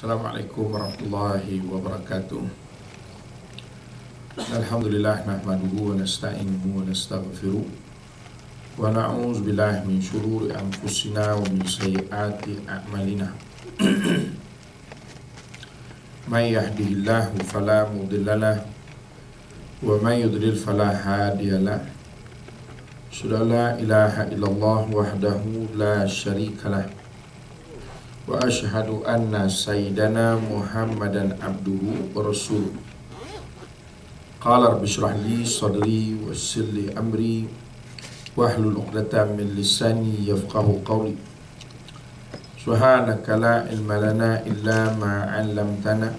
Assalamualaikum warahmatullahi wabarakatuh. Alhamdulillah nahmaduhu wa nasta'inuhu wa nastaghfiruh wa na'udzu billahi min syururi anfusina wa min sayyiati a'malina. May yahdihillahu fala mudilla lahu wa may yudlil fala hadiya lahu. Asyhadu an la ilaha illallah wahdahu la syarika lahu wa asyhadu anna sayyidana Muhammadan abduhu wa rasuluh. Qala rabbi shrah li sadri wa yassir li amri wahlul 'uqdatam min lisani yafqahu qawli. Subhanaka la ilma lana illa ma 'allamtana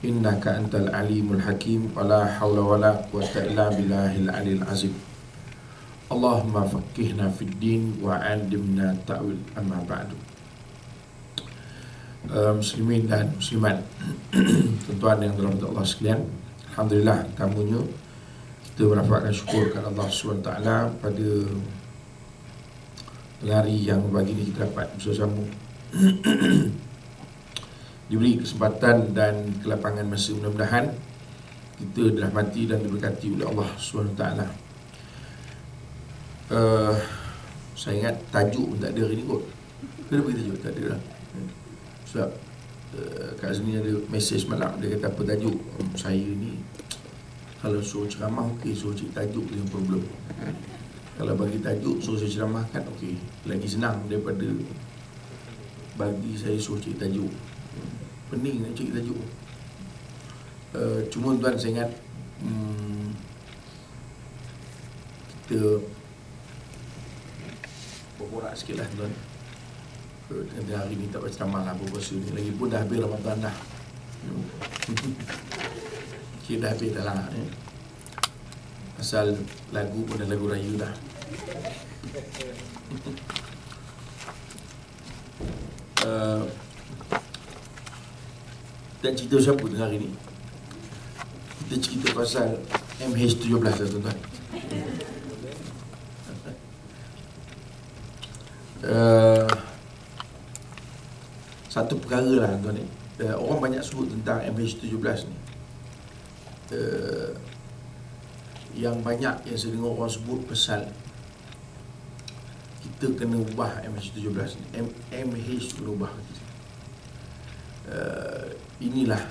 innaka antal alimul hakim wa la hawla wa la quwwata illa billahil aliyil azim. Allahumma faqqihna fid din wa 'allimna ta'wil, amma ba'du. Muslimin dan muslimat, tuan-tuan yang dirahmati Allah sekalian, alhamdulillah tamunya kita merafakkan syukur kepada Allah SWT pada hari yang pagi ini kita dapat bersama diberi kesempatan dan kelapangan masa. Mudah-mudahan kita dirahmati dan diberkati oleh Allah SWT. Saya ingat tajuk pun tak ada hari ni kot. Kenapa kita tajuk? Tak ada lah. Sebab kat sini ada mesej malam, dia kata apa tajuk. Saya ni kalau suruh ceramah okey, suruh cik tajuk dia problem. Kalau bagi tajuk suruh saya ceramahkan okey, lagi senang daripada bagi saya suruh cik tajuk. Pening nak cik tajuk. Cuma tuan saya ingat kita berborak sikit lah tuan. Nanti hari ni tak baca ceramah lah berpuasa ni. Lagipun dah habis Ramadan dah. Okay, dah habis dah lah. Pasal lagu pun dah lagu raya dah. Dan cerita siapa tengah hari ni? Kita cerita pasal MH17 lah tuan-tuan. Satu perkara lah tuan ni, orang banyak sebut tentang MH17 ni. Yang banyak yang saya dengar orang sebut pasal kita kena ubah MH17 ni. MH kena ubah. Inilah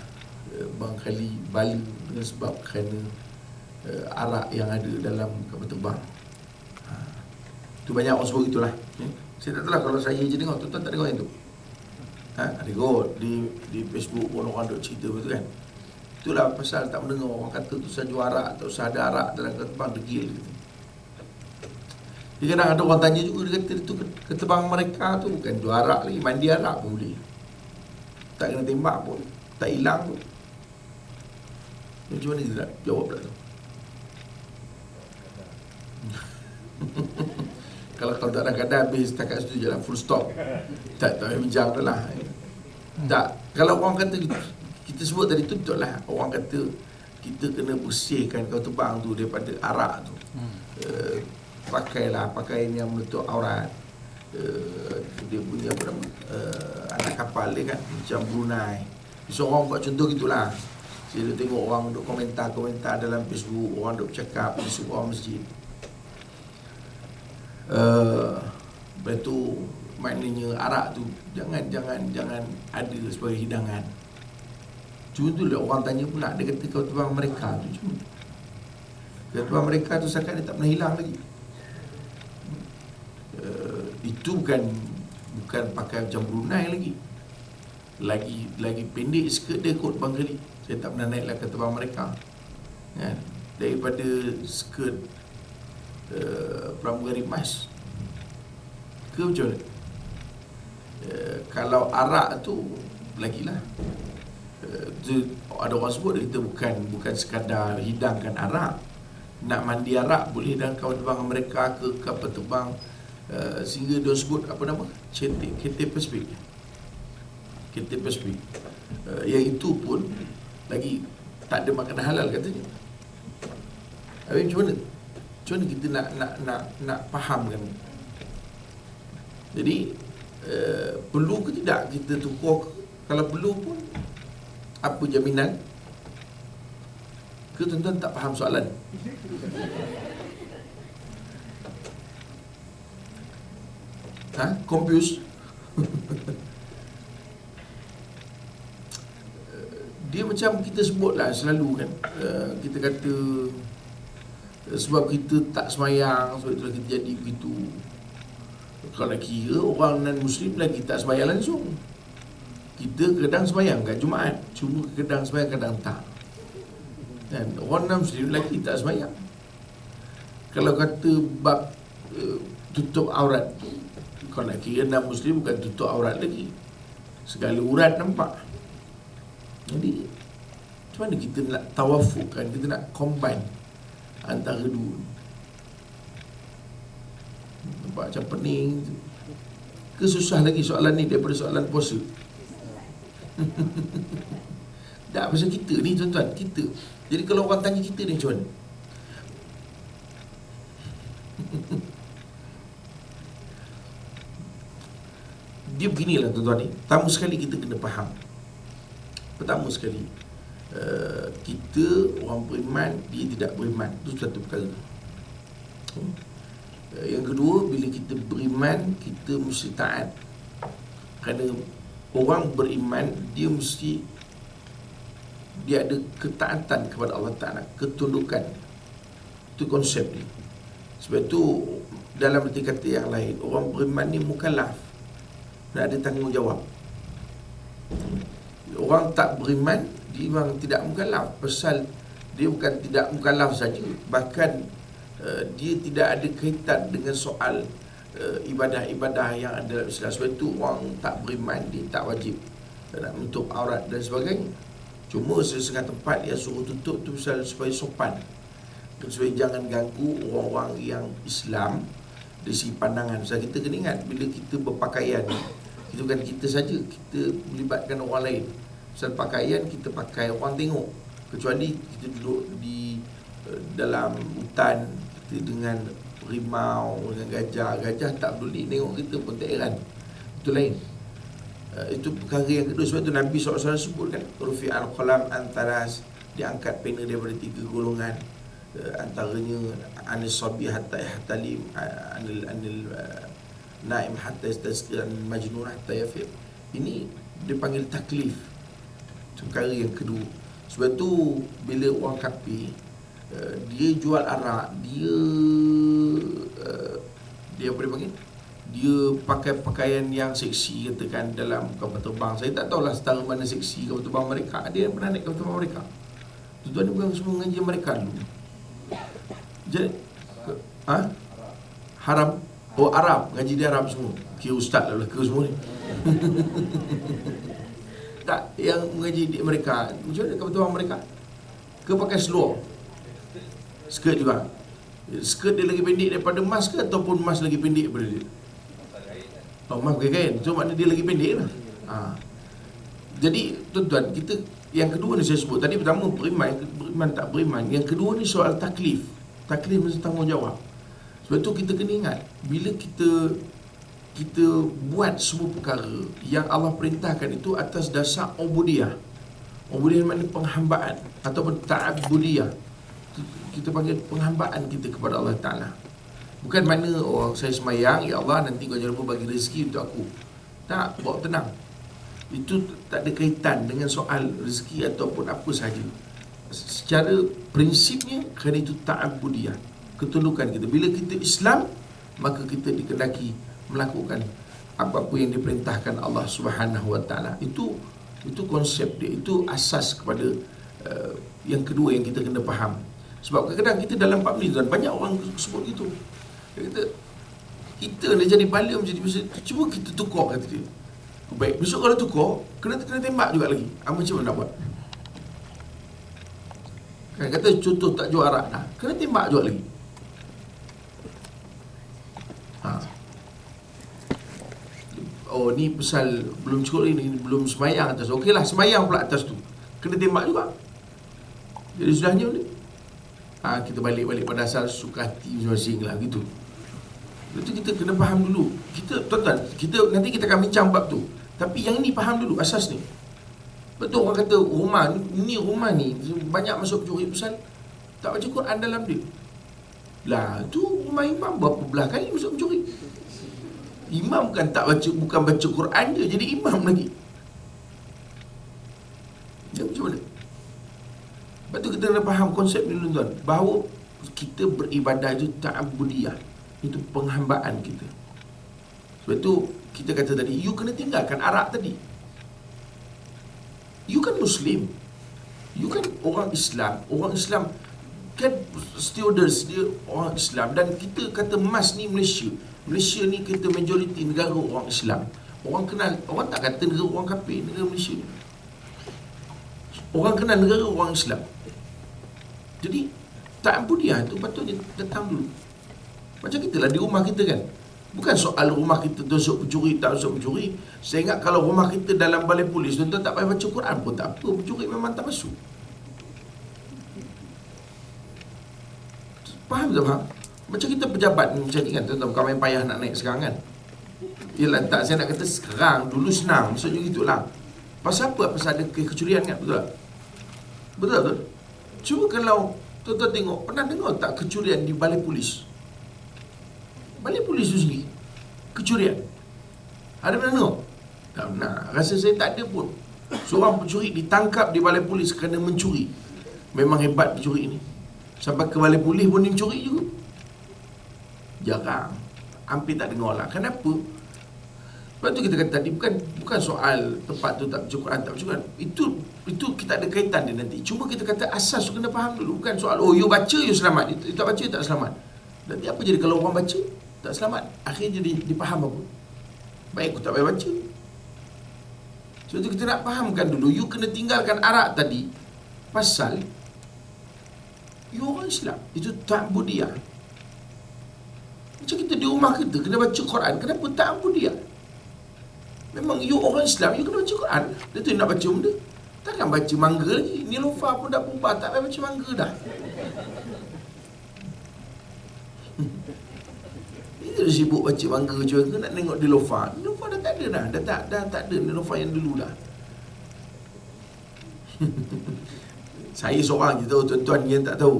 barangkali Bali dengan sebab kerana arak yang ada dalam kapal terbang. Itu banyak orang sebut itulah. Saya tak tahu lah, kalau saya je dengar, tuan-tuan tak dengar yang tu. Ada kot di Facebook pun orang duk cerita betul kan. Itulah pasal tak mendengar orang kata tu saja arak, tak usah ada arak dalam ketebang degil gitu. Jadi kadang ada orang tanya juga, dia kata itu ketebang mereka tu bukan jual arak lagi, mandi arak pun boleh. Tak kena tembak pun, tak hilang pun. Macam mana kita nak jawab pula tu? Kalau tak ada kadang habis setakat situ je lah, full stop. Tak payah bincang dah lah. Tak, kalau orang kata kita sebut tadi tu betul lah. Orang kata kita kena bersihkan kapal terbang tu daripada arak tu. Pakailah pakaian yang menutup aurat. Dia punya apa nama, anak kapal dia kan macam Brunei. So orang buat contoh gitulah. Saya duk tengok orang duk komentar dalam Facebook, orang duk cakap di sebuah masjid. Lepas tu maknanya arak tu jangan ada sebagai hidangan. Cuma tu lah orang tanya pula, dia kata kapal terbang mereka tu cuma kapal terbang mereka tu sekarang dia tak pernah hilang lagi. Itu bukan pakai macam Brunei lagi pendek skirt dia kot bang kali. Saya tak pernah naik lah kapal terbang mereka kan? Daripada skirt pramugari emas ke macam mana? Kalau arak tu lagilah, ada orang sebut kita bukan sekadar hidangkan arak. Nak mandi arak boleh dalam kapal terbang mereka ke kapal terbang sehingga dia sebut apa nama, KT Pacific. Yang itu pun lagi tak ada makanan halal katanya. Habis macam mana? Macam mana kita nak fahamkan? Jadi perlu ke tidak kita tukar Kalau perlu pun, apa jaminan? Ke tuan-tuan tak faham soalan? Confused? Dia macam kita sebutlah selalu kan, kita kata sebab kita tak semayang, sebab itulah kita jadi begitu. Kalau kira orang non-Muslim lagi tak semayang langsung. Kita kadang semayang kat Jumaat, cuma kadang semayang kadang tak. Dan orang non-Muslim lagi tak semayang. Kalau kata bab tutup aurat, kalau nak kira non-Muslim bukan tutup aurat lagi, segala urat nampak. Jadi macam mana kita nak tawafukkan, kita nak combine antara dua? Nampak macam pening. Kesusah lagi soalan ni daripada soalan puasa. Tak, pasal kita ni tuan-tuan, kita. Jadi kalau orang tanya kita ni macam mana? Dia beginilah tuan-tuan ni. Pertama sekali kita kena faham. Pertama sekali, kita orang beriman, dia tidak beriman. Itu satu perkara. Yang kedua, bila kita beriman, kita mesti taat. Kerana orang beriman, dia ada ketaatan kepada Allah Ta'ala, ketundukan. Itu konsep ni. Sebab itu dalam arti kata yang lain, orang beriman ni mukallaf, dan ada tanggungjawab. Orang tak beriman, dia memang tidak mukallaf. Pasal dia bukan tidak mukallaf saja, bahkan dia tidak ada kaitan dengan soal ibadah-ibadah yang ada dalam Islam. Sebab itu orang tak beriman, dia tak wajib nak menutup aurat dan sebagainya. Cuma setengah tempat yang suruh tutup tu supaya sopan, supaya jangan ganggu orang-orang yang Islam dari segi pandangan. Sebab kita kena ingat, bila kita berpakaian, itu bukan kita saja, kita melibatkan orang lain. Pasal pakaian kita pakai, orang tengok. Kecuali kita duduk di dalam hutan, kita dengan rimau, dengan gajah. Gajah tak peduli tengok kita pun tak heran. Itu lain. Itu perkara yang kedua. Sebab tu Nabi SAW sebut kan, Rufi'al qalam antaras, diangkat pena daripada 3 golongan. Antaranya anis sabi hatta yahtalim, anil naim hatta yastazkir, anil majnun hatta yafiq. Ini dipanggil taklif. Itu perkara yang kedua. Sebab tu bila orang kafir, dia jual arak, dia apa dia panggil, dia pakai pakaian yang seksi, katakan dalam kapal terbang. Saya tak tahulah setara mana seksi kapal terbang mereka. Ada yang pernah naik kapal terbang mereka? Tuan-tuan ni bukan semua ngaji mereka dulu. Jadi haram. Oh, Arab, ngaji di Arab semua. Kira ustaz lah ke semua ni. Tak, yang mengaji di mereka, macam mana kapal terbang mereka? Ke pakai seluar, skirt juga. Skirt dia lagi pendek daripada mas ke, ataupun mas lagi pendek daripada dia? Oh, mas pakai kain, so maknanya dia lagi pendek lah. Jadi tuan-tuan, kita yang kedua ni saya sebut tadi, pertama beriman tak beriman. Yang kedua ni soal taklif. Taklif mesti tanggungjawab. Sebab tu kita kena ingat, bila kita buat semua perkara yang Allah perintahkan itu atas dasar ubudiyah. Ubudiyah maknanya penghambaan, ataupun ta'abbudiyah. Kita panggil penghambaan kita kepada Allah Ta'ala. Bukan mana saya semayang, ya Allah nanti kau jangan lupa bagi rezeki untuk aku. Tak, bawa tenang. Itu tak ada kaitan dengan soal rezeki ataupun apa sahaja. Secara prinsipnya, kerana itu ta'abbudiyah, ketundukan kita. Bila kita Islam, maka kita dikendaki melakukan apa-apa yang diperintahkan Allah Subhanahu Wa Taala. Itu konsep dia, itu asas kepada yang kedua yang kita kena faham. Sebab kadang-kadang kita dalam public dan banyak orang sebut gitu. Dia kata kita ni jadi bala menjadi bisa, cuba kita tukar, kata dia. Baik, besok kalau tukar kena tembak juga lagi. Macam mana nak buat? Kan kata contoh tak jual arak dah, kena tembak juga lagi. Oh, ni pasal belum cukup ni, belum semayang atas. Okeylah, semayang pula atas tu, kena tembak juga. Jadi sudahnya ni kita balik pada asal suka hati masing-masing lah gitu. Itu kita kena faham dulu. Kita tuan-tuan, nanti kita akan bincang bab tu. Tapi yang ni faham dulu asas ni. Betul orang kata rumah ni banyak masuk pencuri pasal tak baca Quran dalam dia. Lah tu rumah imam berapa belah kali masuk pencuri. Imam bukan baca Quran je, jadi imam lagi. Dia macam mana? Lepas tu kita kena faham konsep ni tuan, bahawa kita beribadah itu ta'abudiyah. Itu penghambaan kita. Sebab tu kita kata tadi, you kena tinggalkan arak tadi. You kan Muslim, you kan orang Islam. Orang Islam kan stewardess dia orang Islam. Dan kita kata mas ni Malaysia ni kita majoriti negara orang Islam. Orang kenal, orang tak kata negara orang kafir, negara Malaysia ni orang kenal negara orang Islam. Jadi ta'abudiyah tu patutnya datang dulu. Macam kita lah di rumah kita kan, bukan soal rumah kita masuk pencuri tak masuk pencuri. Saya ingat kalau rumah kita dalam balai polis, tuan-tuan tak payah baca Quran pun tak apa, pencuri memang tak masuk. Faham tak faham? Macam kita pejabat ni macam ni kan, tuan-tuan, bukan main payah nak naik sekarang kan. Yelah tak, saya nak kata sekarang, dulu senang, maksudnya gitulah. Pasal apa? Pasal ada kecurian kan, betul tak? Betul tak? Cuba kalau tuan-tuan tengok, pernah dengar tak kecurian di balai polis? Balai polis tu sendiri kecurian. Ada pernah tengok? Tak pernah. Rasa saya tak ada pun. Seorang pencuri ditangkap di balai polis kerana mencuri. Memang hebat pencuri ni. Sampai ke balai polis pun dia mencuri juga. Jarang. Hampir tak dengar lah. Kenapa? Sebab tu kita kata tadi, bukan soal tempat tu tak baca Quran, tak baca Quran. Itu kita ada kaitan dia nanti. Cuma kita kata asas tu kena faham dulu. Bukan soal, oh you baca you selamat, you tak baca you tak selamat. Nanti apa jadi kalau orang baca tak selamat? Akhirnya jadi dipaham apa? Baik aku tak payah baca. Sebab tu kita nak fahamkan dulu, you kena tinggalkan arak tadi. Pasal you orang Islam. Itu ta'budiyah. Macam kita di rumah kita kena baca Quran. Kenapa ta'budiyah? Memang you orang Islam, you kena baca Quran. Dia tu nak baca benda. Takkan baca mangga lagi. Nilofa pun dah berubah, tak payah baca mangga dah. Dia dah sibuk baca mangga juga, nak tengok Nilofa. Nilofa dah tak ada dah. Dah tak ada Nilofa yang dulu dah. Saya seorang je tahu, tuan-tuan yang tak tahu.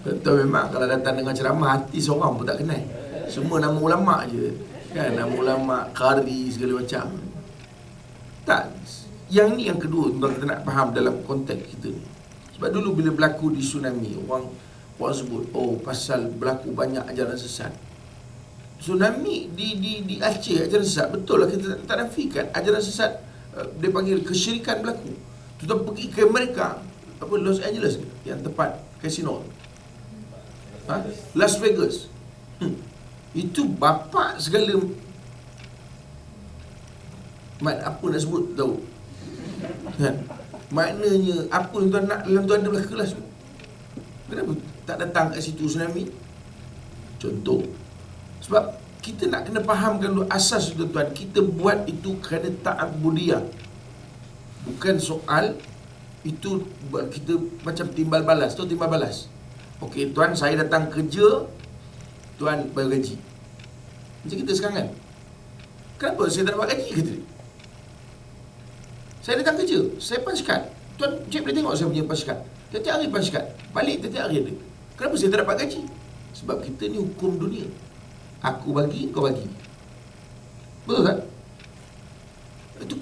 Tuan-tuan memang kalau datang dengan ceramah, hati seorang pun tak kenal. Semua nama ulama' je kan, nama ulama', qari, segala macam. Tak. Yang ni yang kedua, tuan kita nak faham dalam konteks kita ni. Sebab dulu bila berlaku di tsunami, orang sebut, oh pasal berlaku banyak ajaran sesat. Tsunami di Aceh, ajaran sesat. Betul lah, kita tak nafikan ajaran sesat. Dia panggil kesyirikan berlaku. Kita pergi ke Amerika, apa, Los Angeles ke? Yang tempat kasino, Las Vegas. Itu bapak segala, apa nak sebut tahu kan? Maknanya apa yang tuan nak dalam tuan ada belah kelas. Kenapa tak datang kat situ tsunami? Contoh. Sebab kita nak kena fahamkan dulu asas tuan-tuan. Kita buat itu kerana ta'abudiyah. Bukan soal itu kita macam timbal balas. Tahu timbal balas? Okey tuan, saya datang kerja, tuan bayar gaji. Macam kita sekarang kan, kenapa saya tak dapat gaji, kata dia. Saya datang kerja, saya punch card, tuan cik boleh tengok saya punya punch card. Tiap-tiap hari punch card, balik tiap-tiap hari ada. Kenapa saya tak dapat gaji? Sebab kita ni hukum dunia. Aku bagi, kau bagi. Betul tak?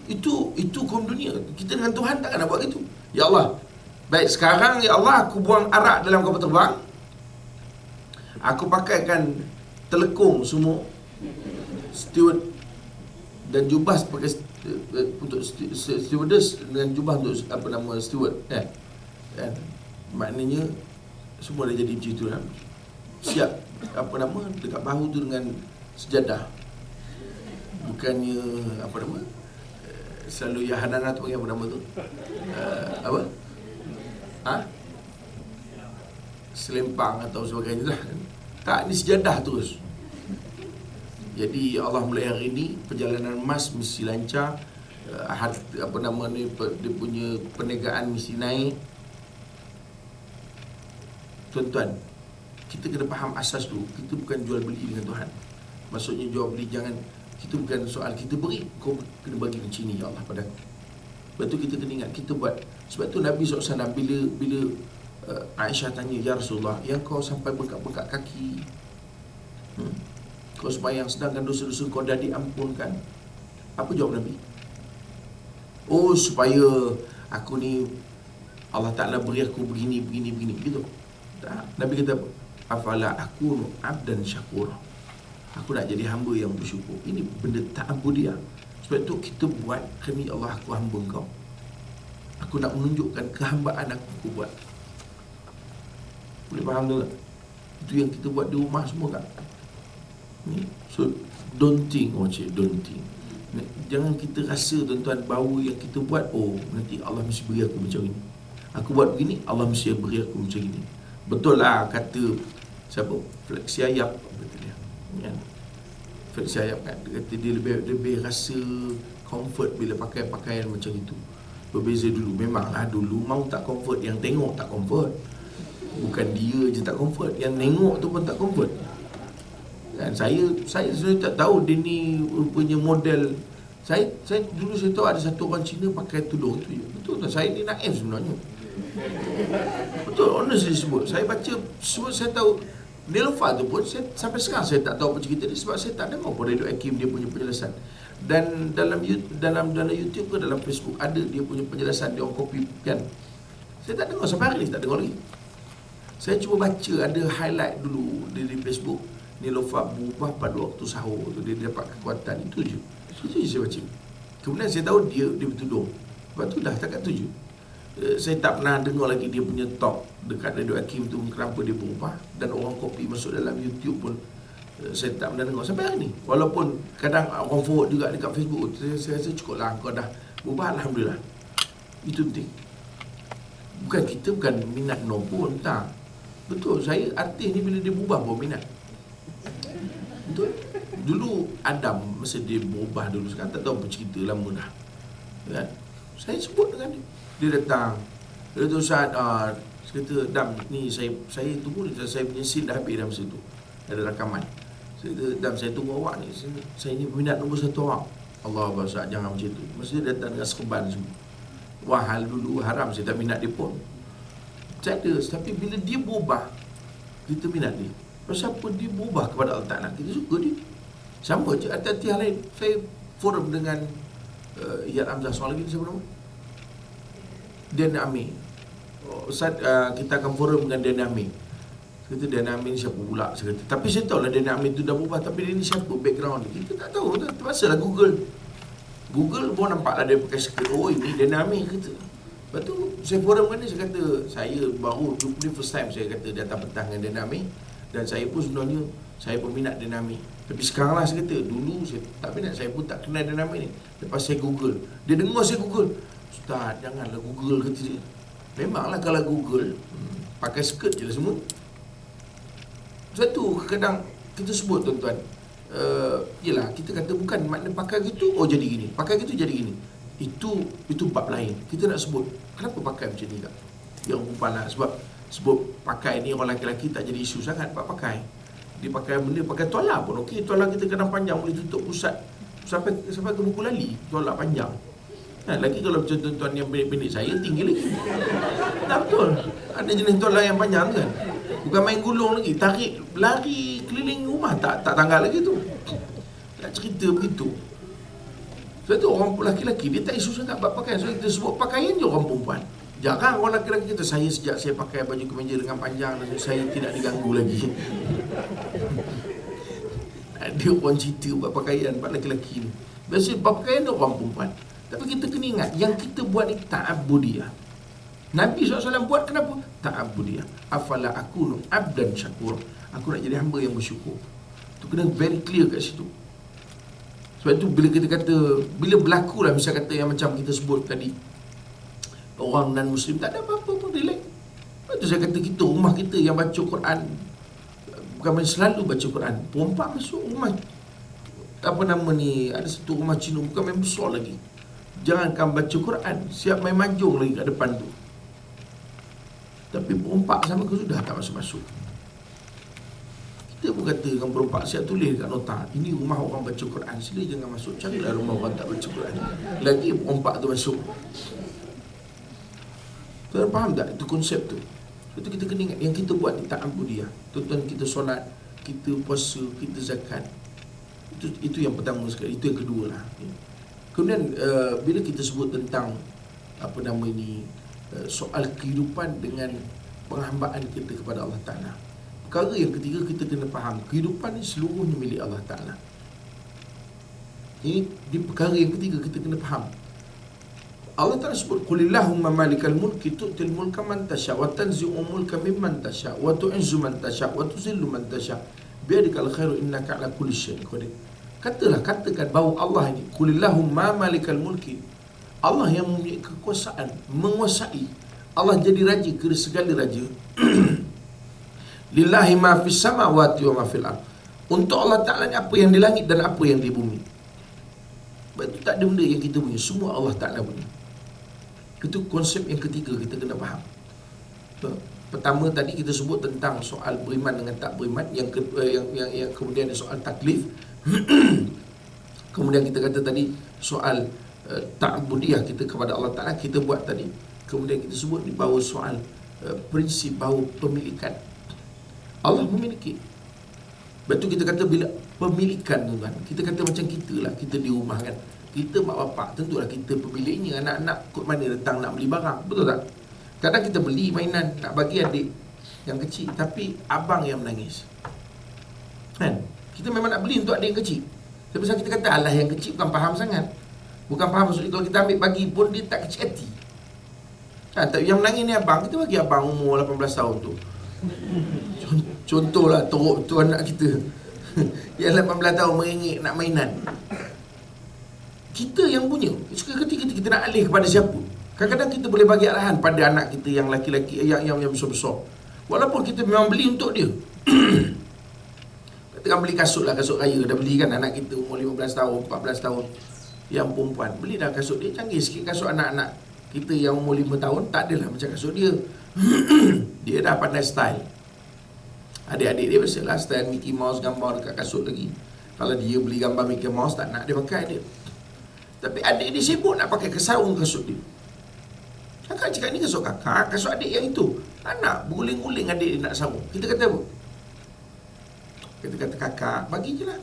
Itu hukum dunia. Kita dengan Tuhan takkan nak buat gitu. Ya Allah, baik sekarang ya Allah, aku buang arak dalam kapal terbang. Aku pakaikan telekung semua steward dan jubah pakai untuk stewardess dengan jubah untuk apa nama steward kan. Dan maknanya semua dah jadi macam itulah. Siap apa nama dekat bahu tu dengan sejadah. Bukannya apa nama, selalu Yahanana tu panggil apa nama tu? Apa? Selempang atau sebagainya lah. Tak, ni sejadah terus. Jadi Allah mulai hari ni perjalanan emas mesti lancar. Apa nama ni, dia punya perniagaan mesti naik. Tuan-tuan, kita kena faham asas dulu. Kita bukan jual beli dengan Tuhan. Maksudnya jual beli, Kita bukan soal kita beri, kau kena bagi macam ni ya Allah pada aku. Sebab tu kita kena ingat kita buat. Sebab tu Nabi SAW bila Aisyah tanya, ya Rasulullah, yang kau sampai bengkak-bengkak kaki, kau sembahyang sedangkan dosa-dosa kau dah diampunkan, apa jawab Nabi? Oh, supaya aku ni Allah Ta'ala beri aku begini gitu. Tak. Nabi kata, afala akunu abdan syakur, aku nak jadi hamba yang bersyukur. Ini benda ta'abudiyah. Sebab tu kita buat kerana Allah, aku hamba kau, aku nak menunjukkan kehambaan aku buat. Boleh faham tu tak? Itu yang kita buat di rumah semua kan. So don't think, don't think. Jangan kita rasa tuan-tuan bau yang kita buat, oh nanti Allah mesti beri aku macam ini, aku buat begini Allah mesti beri aku macam ini. Betul lah kata siapa, Fleksi Ayab kata dia, ya. Fleksi Ayab kan, dia kata dia lebih rasa comfort bila pakai pakaian macam itu. Berbeza dulu. Memanglah dulu mau tak comfort, yang tengok tak comfort. Bukan dia je tak comfort, yang tengok tu pun tak comfort kan. Saya sebenarnya tak tahu dia ni rupanya model. Saya dulu saya tahu ada satu orang Cina pakai tudung tu je. Betul tak? Saya ni naif sebenarnya. Betul, honestly sebut. Saya baca semua, saya tahu Neelofa tu pun saya, sampai sekarang saya tak tahu apa cerita dia, sebab saya tak dengar pun Ridho Hakim dia punya penjelasan. Dan dalam YouTube ke dalam Facebook ada dia punya penjelasan, dia orang copy kan. Saya tak dengar sampai hari ni, tak dengar lagi. Saya cuba baca ada highlight dulu di Facebook, Neelofa berubah pada waktu sahur tu, dia dapat kekuatan. Itu je saya baca. Kemudian saya tahu dia bertudung. Lepas tu dah takat tu je. Saya tak pernah dengar lagi dia punya talk dekat Ridho Hakim tu, kenapa dia berubah. Dan orang copy masuk dalam YouTube pun saya tak pernah dengar sampai hari ni. Walaupun kadang orang forward juga dekat Facebook, saya rasa cukup lah, kau dah berubah, Alhamdulillah. Itu penting. Bukan kita bukan minat no pun, tak. Betul, saya artis ni bila dia berubah baru minat. Betul. Dulu Adam masa dia berubah dulu, sekarang tak tahu apa cerita, lama dah kan? Saya sebut dengan dia, dia datang, dia kata Ustaz, saya kata Dam ni saya tunggu, saya punya scene dah habis dah masa tu, ada rakaman. Saya kata Dam, saya tunggu awak ni, saya ni peminat nombor 1 awak. Allah Ustaz, jangan macam tu. Masa dia datang dengan serban semua. Wah, hal dulu haram, saya tak minat dia pun. Saya ada, tapi bila dia berubah, kita minat dia. Pasal apa dia berubah kepada Allah Ta'ala, kita suka dia. Sama je hati-hati hal lain. Saya forum dengan Iyad Hamzah, soal lagi siapa nama? Dan Amir. Ustaz, kita akan forum dengan Dan Amir. Saya kata Dan Amir ni siapa pula? Saya kata, tapi saya tahu lah Dan Amir tu dah berubah, tapi dia ni siapa background dia? Kita tak tahu, terpaksa lah Google pun nampak lah dia pakai skirt. Oh, ini Dan Amir kata. Lepas tu saya forum dengan dia, saya kata saya baru, ni first time saya kata datang petang dengan Dan Amir. Dan saya pun sebenarnya saya peminat Dan Amir. Tapi sekarang lah saya kata, dulu saya tak minat, saya pun tak kenal Dan Amir ni. Lepas saya Google, dia dengar saya Google, Ustaz janganlah Google, kata dia. Memanglah kalau Google pakai skirt je lah semua. Satu kadang kita sebut tuan-tuan, yelah kita kata bukan makna pakai gitu oh jadi gini, pakai gitu jadi gini. Itu bab lain. Kita nak sebut kenapa pakai macam ni tak? Yang perempuan lah, sebab pakai ni orang lelaki tak jadi isu sangat. Bab pakai, dia pakai benda, pakai tola pun okey. Tola kita kadang panjang, boleh tutup pusat sampai ke buku lali. Tola panjang lagi kalau macam tuan-tuan yang pendek-pendek, saya tinggi lagi. Tak betul, ada jenis tola yang panjang kan, bukan main gulung lagi, tarik lari keliling rumah tak tanggal lagi tu. Nak cerita begitu. Sebab tu orang lelaki-lelaki dia tak isu sangat bab pakaian. So kita sebut pakaian je orang perempuan. Jarang orang lelaki-lelaki kita, saya sejak saya pakai baju kemeja dengan panjang, saya tidak diganggu lagi. Ada orang cerita bab pakaian bab lelaki-lelaki ni. Biasa bab pakaian tu orang perempuan. Tapi kita kena ingat, yang kita buat ni ta'abudiyah. Nabi SAW buat kenapa? Ta'abudiyah. Afala akunu abdan syakur, aku nak jadi hamba yang bersyukur. Tu kena very clear kat situ. Sebab tu bila kita kata, bila berlaku lah misal kata yang macam kita sebut tadi, orang non-Muslim tak ada apa-apa pun, relax. Lepas tu saya kata kita, rumah kita yang baca Quran, bukan selalu baca Quran, perempuan masuk rumah, apa nama ni, ada satu rumah Cina, bukan main besar lagi, jangankan baca Quran, siap main mahjong lagi kat depan tu. Tapi perempuan sama ke sudah tak masuk-masuk. Kita pun kata dengan perempat siap tulis kat nota, ini rumah orang baca Quran, sila jangan masuk, carilah rumah orang tak baca Quran. Lagi perempat tu masuk. Tuan faham tak itu konsep tu? Itu kita kena ingat yang kita buat ni tak abudiyah. Tuan-tuan, kita solat, kita puasa, kita zakat. Itu yang pertama sekali. Itu yang kedua lah. Kemudian bila kita sebut tentang soal kehidupan dengan penghambaan kita kepada Allah Ta'ala, perkara yang ketiga kita kena faham, kehidupan ni seluruhnya milik Allah Ta'ala. Ini di perkara yang ketiga kita kena faham. Allah Ta'ala sebut, Qulillahumma malikal mulki tu'til mulka man tasha' wa tanzi'u mulka mimman tasha' wa tu'izzu man tasha' wa tuzillu man tasha' biadikal khairu innaka ala kulli syai'in qadir. Katakan bahawa Allah ini, Qulillahumma malikal mulki, Allah yang mempunyai kekuasaan, menguasai. Allah jadi raja ke segala raja. Lillahi ma fis samawati wa ma fil ard. Untuk Allah Ta'ala ni apa yang di langit dan apa yang di bumi. Sebab itu tak ada benda yang kita punya, semua Allah Ta'ala punya. Itu konsep yang ketiga kita kena faham. Pertama tadi kita sebut tentang soal beriman dengan tak beriman, yang kemudian soal taklif. Kemudian kita kata tadi soal ta'budiyah kita kepada Allah Ta'ala kita buat tadi. Kemudian kita sebut di bawah soal prinsip bahawa pemilikan. Allah memiliki. Betul kita kata bila pemilikan tu kan, kita kata macam kita lah, kita di rumah kan, kita mak bapak tentulah kita pemiliknya. Anak-anak kot mana datang nak beli barang, betul tak? Kadang kita beli mainan nak bagi adik yang kecil, tapi abang yang menangis kan. Kita memang nak beli untuk adik yang kecil, tapi pasal kita kata alah yang kecil bukan faham sangat. Bukan faham maksudnya kalau kita ambil bagi pun dia tak kecil hati kan. Tapi yang menangis ni abang, kita bagi abang umur 18 tahun tu. Contohlah teruk tu anak kita yang 18 tahun merengek nak mainan. Kita yang punya. Ketika kita nak alih kepada siapa, kadang-kadang kita boleh bagi arahan pada anak kita yang laki-laki, yang besar-besar, walaupun kita memang beli untuk dia. Katakan beli kasut lah, kasut raya dah beli kan, anak kita umur 15 tahun, 14 tahun, yang perempuan, beli dah kasut dia. Canggih sikit kasut anak-anak kita yang umur 5 tahun, tak adalah macam kasut dia. Dia dah pandai style. Adik-adik dia biasalah style Mickey Mouse, gambar dekat kasut lagi. Kalau dia beli gambar Mickey Mouse, tak nak dia pakai dia. Tapi adik dia sibuk nak pakai sarung kasut dia. Kakak cakap ni kasut kakak, kasut adik yang itu. Anak berguling-guling adik dia nak sarung. Kita kata apa? Kita kata kakak, bagi je lah.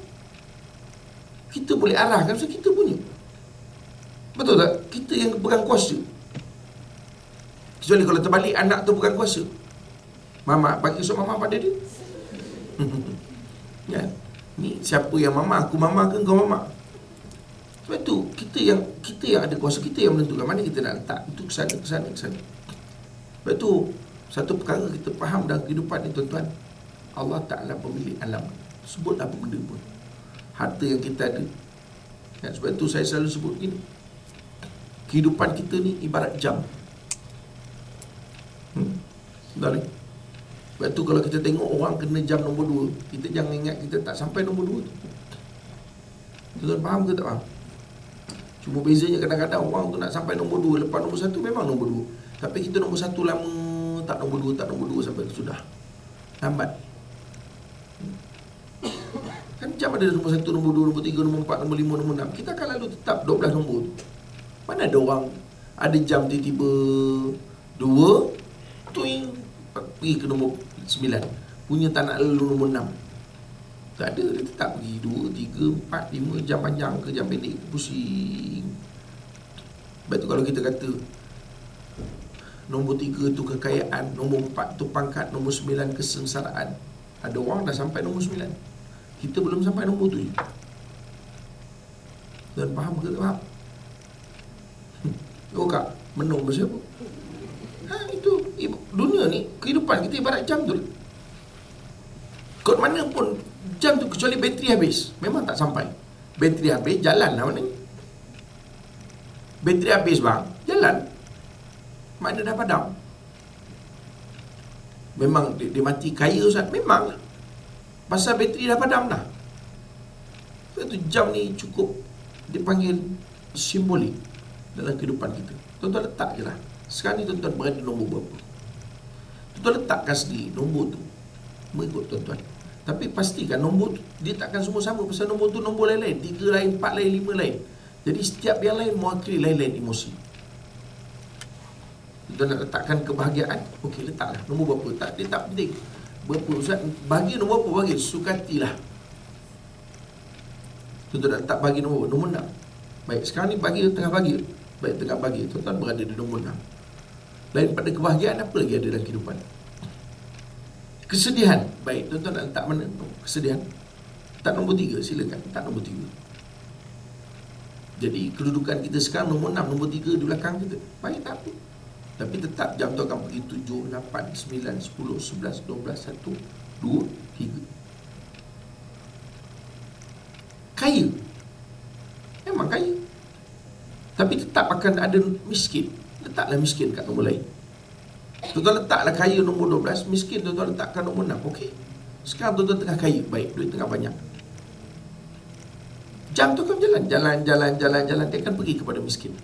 Kita boleh arahkan pasal kita punya. Betul tak? Kita yang pegang kuasa. Kecuali kalau terbalik anak tu pegang kuasa, mama bagi kasut mama pada dia. Ya, ni siapa yang mama? Aku mama ke kau mama? Sebab tu kita yang ada kuasa, kita yang menentukan mana kita nak letak. Itu ke sana. Sebab tu satu perkara kita faham dalam kehidupan ni tuan-tuan, Allah Ta'ala pemilik alam. Sebut apa benda pun, harta yang kita ada. Dan sebab tu saya selalu sebut gini, kehidupan kita ni ibarat jam. Betul ni? Sebab tu kalau kita tengok orang kena jam nombor 2, kita jangan ingat kita tak sampai nombor 2 tu. Tuan-tuan faham ke tak faham? Cuma bezanya kadang-kadang orang tu nak sampai nombor 2, lepas nombor 1 memang nombor 2. Tapi kita nombor 1 lama, tak nombor 2 sampai sudah. Lambat. Kan jam ada nombor 1, nombor 2, nombor 3, nombor 4, nombor 5, nombor 6. Kita akan lalu tetap 12 nombor tu. Mana ada orang ada jam tiba-tiba 2 tuing pergi ke nombor 9, punya tak nak lalu nombor 6. Tak ada, dia tetap pergi 2, 3, 4, 5 jam panjang ke jam pendek, pusing. Sebab tu kalau kita kata nombor 3 tu kekayaan, nombor 4 tu pangkat, nombor 9 kesengsaraan, ada orang dah sampai nombor 9, kita belum sampai nombor 7. Dan faham ke tak faham? Oh kak, menung ke siapa? Itu dunia ni, kehidupan kita ibarat jam tu. Kot mana pun jam tu, kecuali bateri habis, memang tak sampai. Bateri habis, jalan lah mana ni. Bateri habis bang, jalan. Mana dah padam. Memang dia mati kaya Ustaz, memang lah. Pasal bateri dah padam dah. Itu jam ni cukup dipanggil simbolik dalam kehidupan kita. Tuan-tuan letak je lah. Sekarang ni tuan-tuan berada nombor berapa? Tuan-tuan letakkan sendiri nombor tu, mengikut tuan-tuan. Tapi pastikan nombor tu, dia takkan semua sama. Pasal nombor tu nombor lain-lain, 3 lain, 4 lain, 5 lain. Jadi setiap yang lain mewakili lain-lain emosi. Kita nak letakkan kebahagiaan, okey, letaklah nombor berapa. Tak, dia tak penting berapa. Ustaz, bagi nombor apa? Bagi sukatilah. Tuan-tuan nak letak bagi nombor 6. Baik, sekarang ni pagi, tengah pagi. Baik, tengah pagi, tuan-tuan berada di nombor 6. Lain pada kebahagiaan, apa lagi ada dalam kehidupan? Kesedihan. Baik, tuan-tuan nak letak mana? Kesedihan. Tak nombor 3, silakan. Tak nombor 3. Jadi kedudukan kita sekarang nombor 6, nombor 3 di belakang kita. Baik, tak apa. Tapi tetap jam tu akan pergi 7, 8, 9, 10, 11, 12, 1, 2, 3. Kaya. Memang kaya. Tapi tetap akan ada miskin. Letaklah miskin kat nombor lain. Tuan-tuan letaklah kaya nombor 12, miskin tuan-tuan letakkan nombor 6. Okey. Sekarang tuan-tuan tengah kaya, baik, duit tengah banyak. Jam tu akan jalan, dia akan pergi kepada miskin.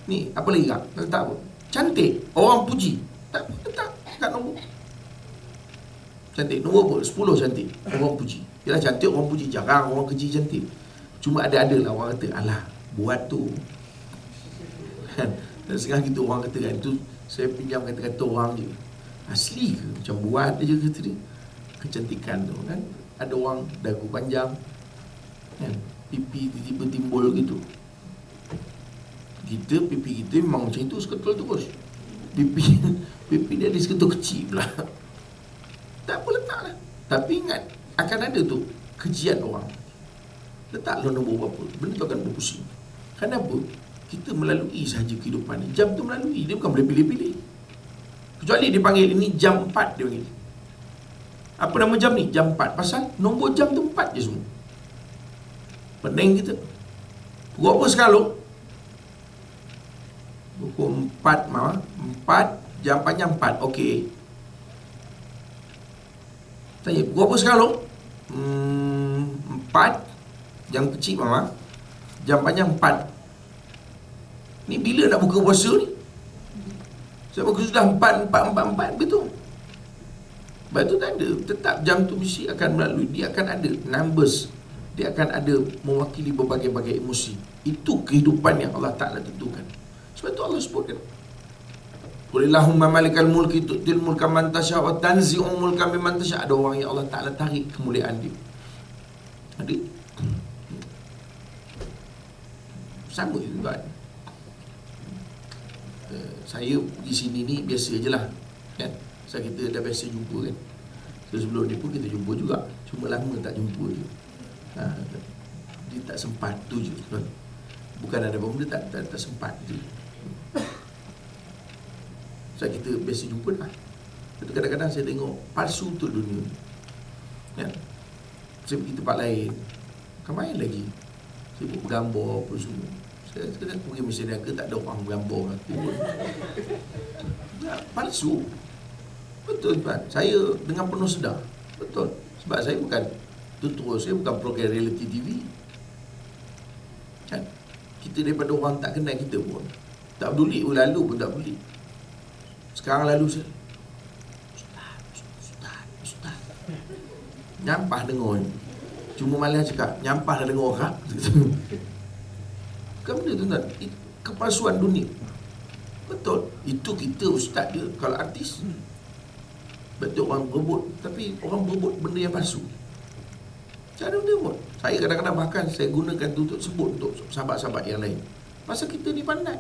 Ni, apa lagi kak? Letak apa? Cantik. Orang puji. Tak, letak kat nombor. Cantik. Nombor apa? 10 cantik. Orang puji. Yalah, cantik orang puji. Jarang orang keji cantik. Cuma ada-ada lah orang kata, alah, buat tu. Dan sekarang kita orang kata kan, tu saya pinjam kata-kata orang je. Asli ke? Macam buat je kata dia. Kecantikan tu kan. Ada orang dagu panjang kan, pipi tiba-tiba timbul gitu. Pipi kita memang macam itu, seketul terus. Pipi dia ada seketul kecil pula. Tak apa, letaklah. Tapi ingat, akan ada tu kejian orang. Letaklah nombor berapa, benda tu akan berpusing. Kenapa? Kita melalui sahaja kehidupan ni. Jam tu melalui, dia bukan boleh pilih-pilih. Kecuali dia panggil ini jam 4, dia panggil. Apa nama jam ni? Jam 4. Pasal nombor jam tu 4 je semua. Pening kita. Pukul apa sekarang? Pukul 4 mama. 4, jam panjang 4. Okey. Tanya, pukul apa sekarang? 4, jam kecil mama. Jam panjang 4. Ni bila nak buka puasa ni? Sebab sudah 4, betul. Sebab tu tak ada. Tetap jam tu mesti akan melalui. Dia akan ada numbers. Dia akan ada mewakili berbagai-bagai emosi. Itu kehidupan yang Allah Ta'ala tentukan. Sebab tu Allah sebutkan, Qulillahumma malikal mulki tu'til mulka man tasha' wa tanzi'ul mulka mimman tasha'. Ada orang yang Allah Ta'ala tarik kemuliaan dia. Ada. Sama juga. Saya pergi sini ni biasa je lah kan? Sebab kita dah biasa jumpa kan. So, sebelum ni pun kita jumpa juga. Cuma lama tak jumpa je. Dia tak sempat tu je. Bukan ada benda, tak sempat je. Sebab kita biasa jumpa dah. Kadang-kadang saya tengok palsu tu dunia kan? Saya pergi tempat lain, kan main lagi. Saya buat bergambar apa semua. Saya pergi Malaysia Niaga, tak ada orang bergambar aku pun. Palsu. Betul Tuan. Saya dengan penuh sedar. Betul. Sebab saya bukan tutur, saya bukan program reality TV kan. Kita daripada orang tak kenal kita pun tak peduli. Lalu pun tak peduli. Sekarang lalu saya, Ustaz nyampah dengar ni. Cuma malas cakap nyampah dah dengar kak. Bukan benda tu tak. Kepalsuan dunia. Betul. Itu kita ustaz dia. Kalau artis betul orang berebut. Tapi orang berebut benda yang palsu. Cara dia buat. Saya kadang-kadang bahkan saya gunakan tu untuk sebut untuk sahabat-sahabat yang lain. Pasal kita ni pandai.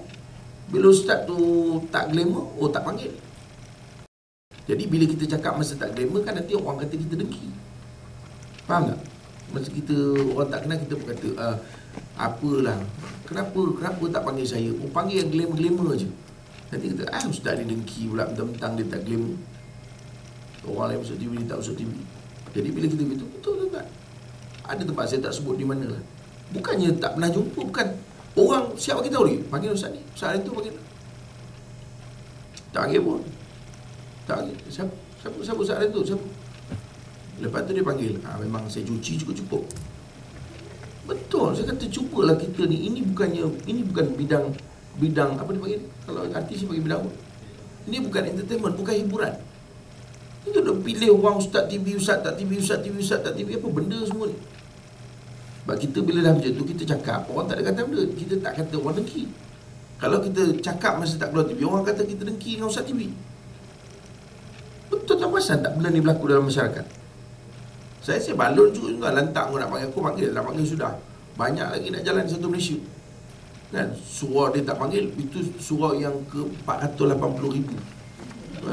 Bila ustaz tu tak glamour, tak panggil. Jadi bila kita cakap masa tak glamour kan nanti orang kata kita dengki. Faham tak? Masa kita orang tak kenal kita pun kata apalah. Kenapa tak panggil saya? Panggil yang glamour-glamour je. Nanti kita ustaz ni dengki pula mentang-mentang dia tak glamour. Orang lain masuk TV, dia tak masuk TV. Jadi bila kita betul tak? Ada tempat saya tak sebut di mana lah. Bukannya tak pernah jumpa, bukan. Orang siap bagi tahu dia, panggil ustaz ni. Ustaz lain tu panggil. Tak panggil pun. Tak panggil. Siapa ustaz lain tu? Siapa? Lepas tu dia panggil. Memang saya cuci cukup. Betul. Saya kata cubalah kita ni. Ini bukan bidang apa dia panggil? Kalau artis dia panggil bidang apa? Ini bukan entertainment, bukan hiburan. Kita dah pilih orang ustaz TV, ustaz tak TV, ustaz TV, ustaz tak TV, apa benda semua ni. Sebab kita bila dah macam tu, kita cakap, orang tak ada kata benda. Kita tak kata orang dengki. Kalau kita cakap masa tak keluar TV, orang kata kita dengki dengan ustaz TV. Betul tak pasal tak benda ni berlaku dalam masyarakat? Saya balon juga lantak nak panggil, nak panggil sudah. Banyak lagi nak jalan satu Malaysia. Kan? Surau dia tak panggil, itu surau yang ke 480,000.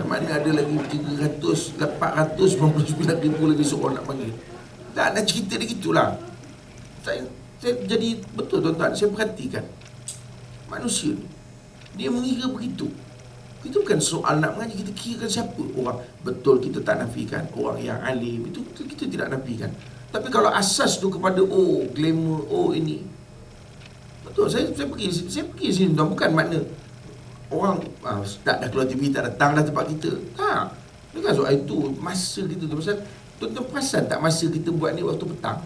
Mana ada lagi 499,000 lagi surau nak panggil. Tak nak cerita dia gitulah. Saya jadi betul tuan-tuan, saya perhatikan manusia ni, dia mengira begitu. Itu bukan soal nak mengaji, kita kirakan siapa orang. Betul kita tak nafikan orang yang alim, itu kita tidak nafikan. Tapi kalau asas tu kepada glamour, ini. Betul, saya pergi sini tuan, bukan makna orang dah keluar TV tak datang dah tempat kita. Tak. Bukan soal itu, masa kita tu. Pasal tuan-tuan perasan tak masa kita buat ni waktu petang?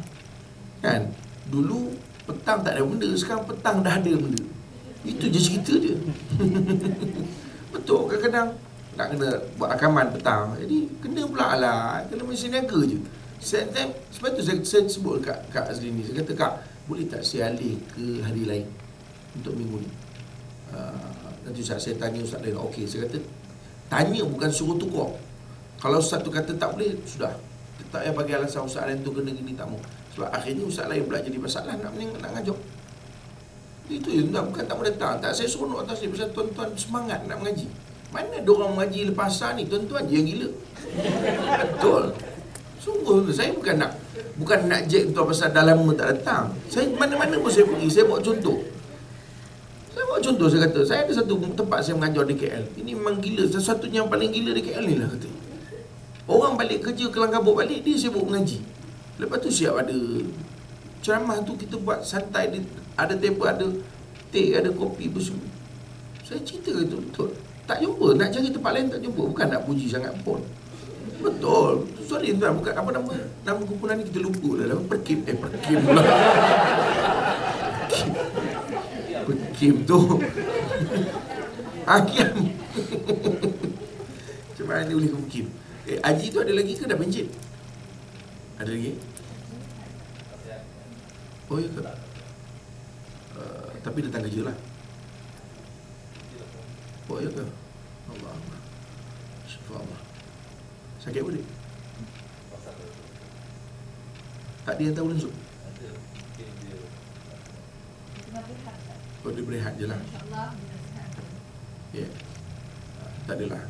Kan? Dulu petang tak ada benda, sekarang petang dah ada benda. Itu je cerita dia. Betul, kadang-kadang nak kena buat rakaman petang, jadi kena pula lah, kena mesti niaga je. Sebab tu saya sebut Kak Azli ni, saya kata, Kak, boleh tak saya alih ke hari lain untuk minggu ni? Nanti Ustaz saya tanya Ustaz lain. Okey, saya kata tanya bukan suruh tukar. Kalau Ustaz tu kata tak boleh, sudah, tak payah bagi alasan Ustaz lain tu kena gini, tak mau. Sebab akhirnya Ustaz lain pula jadi masalah nak ngajak. Itu je tuan, bukan tak mau datang. Tak, saya seronok atas ni pasal tuan-tuan semangat nak mengaji. Mana ada orang mengaji lepas asar ni, tuan-tuan je yang gila. Betul. Sungguh, saya bukan nak jack tuan pasal dah lama tak datang. Saya mana-mana pun saya pergi, saya buat contoh. Saya kata, saya ada satu tempat saya mengajar di KL. Ini memang gila, satu-satunya yang paling gila di KL ni lah kata. Orang balik kerja, Kelang Kabut balik, dia sibuk mengaji. Lepas tu siap ada ceramah tu, kita buat santai, ada table, ada teh, ada kopi bersama. Saya cerita itu betul. Tak jumpa, nak cari tempat lain tak jumpa. Bukan nak puji sangat pun. Betul. Sorry tuan, bukan apa nama kumpulan ni kita lupa dah. Perkim pula. Perkim tu. Hakim. Macam mana dia boleh ke Perkim? Haji tu ada lagi ke dah pencet? Ada lagi? Oh ya ke? Tapi datang kerja lah. Oh ya ke? Allah. Syifa Allah. Sakit apa dia? Tak dia yang tahu langsung? Oh dia berehat je lah. Ya. Tak adalah.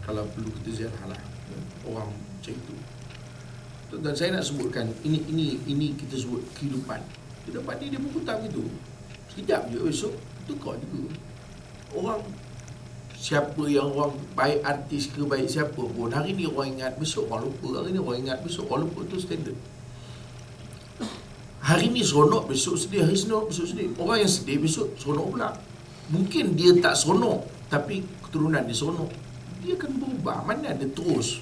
Kalau perlu kita ziarah lah orang macam itu. Dan saya nak sebutkan, ini kita sebut kehidupan. Kehidupan ni dia berputar begitu. Sekejap je, besok tukar juga. Orang, siapa yang orang baik artis ke baik siapa pun, hari ni orang ingat, besok orang lupa. Hari ni orang ingat, besok orang lupa. Itu standard. Hari ni seronok, besok sedih. Hari seronok, besok sedih. Orang yang sedih, besok seronok pula. Mungkin dia tak seronok, tapi keturunan dia seronok. Dia akan berubah. Mana ada terus.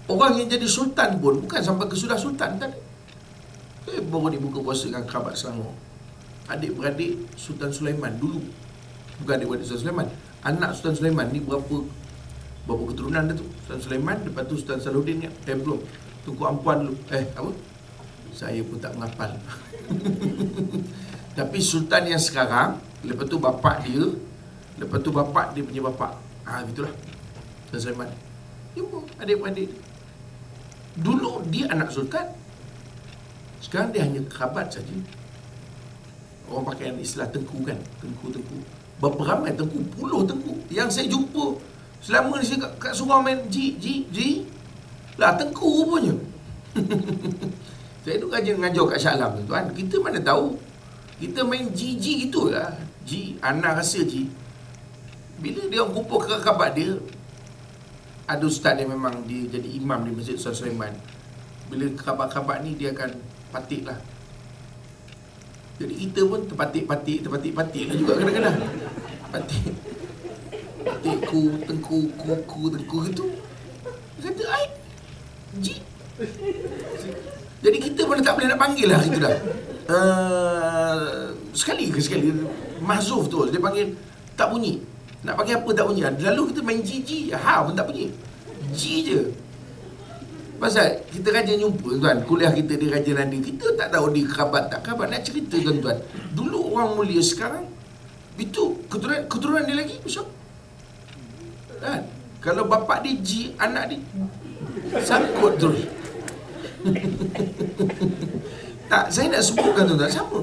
Orang yang jadi sultan pun bukan sampai ke sudah sultan tak. Saya baru ni buka puasa dengan kerabat Selangor. Adik-beradik Sultan Sulaiman dulu. Bukan adik-beradik Sultan Sulaiman. Anak Sultan Sulaiman ni berapa keturunan dia tu? Sultan Sulaiman, lepas tu Sultan Salahuddin kan? Belum. Tunku Ampuan dulu. Apa? Saya pun tak menghafal. Tapi sultan yang sekarang, lepas tu bapak dia, lepas tu bapak dia punya bapak. Gitulah. Sultan Sulaiman. Jumpa adik-beradik. Dulu dia anak sultan, sekarang dia hanya kerabat saja. Orang pakai istilah tengku kan, tengku. Berapa ramai tengku? Puluh tengku yang saya jumpa selama ni. Saya kat surau main ji lah, tengku rupanya. Saya tu ngajar kat Shah Alam tuan. Kita mana tahu, kita main ji gitu lah. Ji, anak rasa ji. Bila dia kumpul kerabat dia, ada ustaz yang memang dia jadi imam di Masjid Sultan Sulaiman. Bila kerabat-kerabat ni dia akan patik lah. Jadi kita pun terpatik lah juga kadang-kadang. Patik tengku gitu. Dia kata, ji. Jadi kita pun tak boleh nak panggil lah itu dah. Sekali mahzuf tu, dia panggil tak bunyi. Nak panggil apa tak bunyi. Lalu kita main ji pun tak bunyi. G je. Pasal kita rajin jumpa tuan, kuliah kita dia rajin ada. Kita tak tahu dia kerabat tak kerabat. Nak cerita tuan-tuan, dulu orang mulia, sekarang itu keturunan dia lagi besar. Kan? Kalau bapak dia G, anak dia sangkut terus. Tak, saya nak sebutkan tuan-tuan, sama.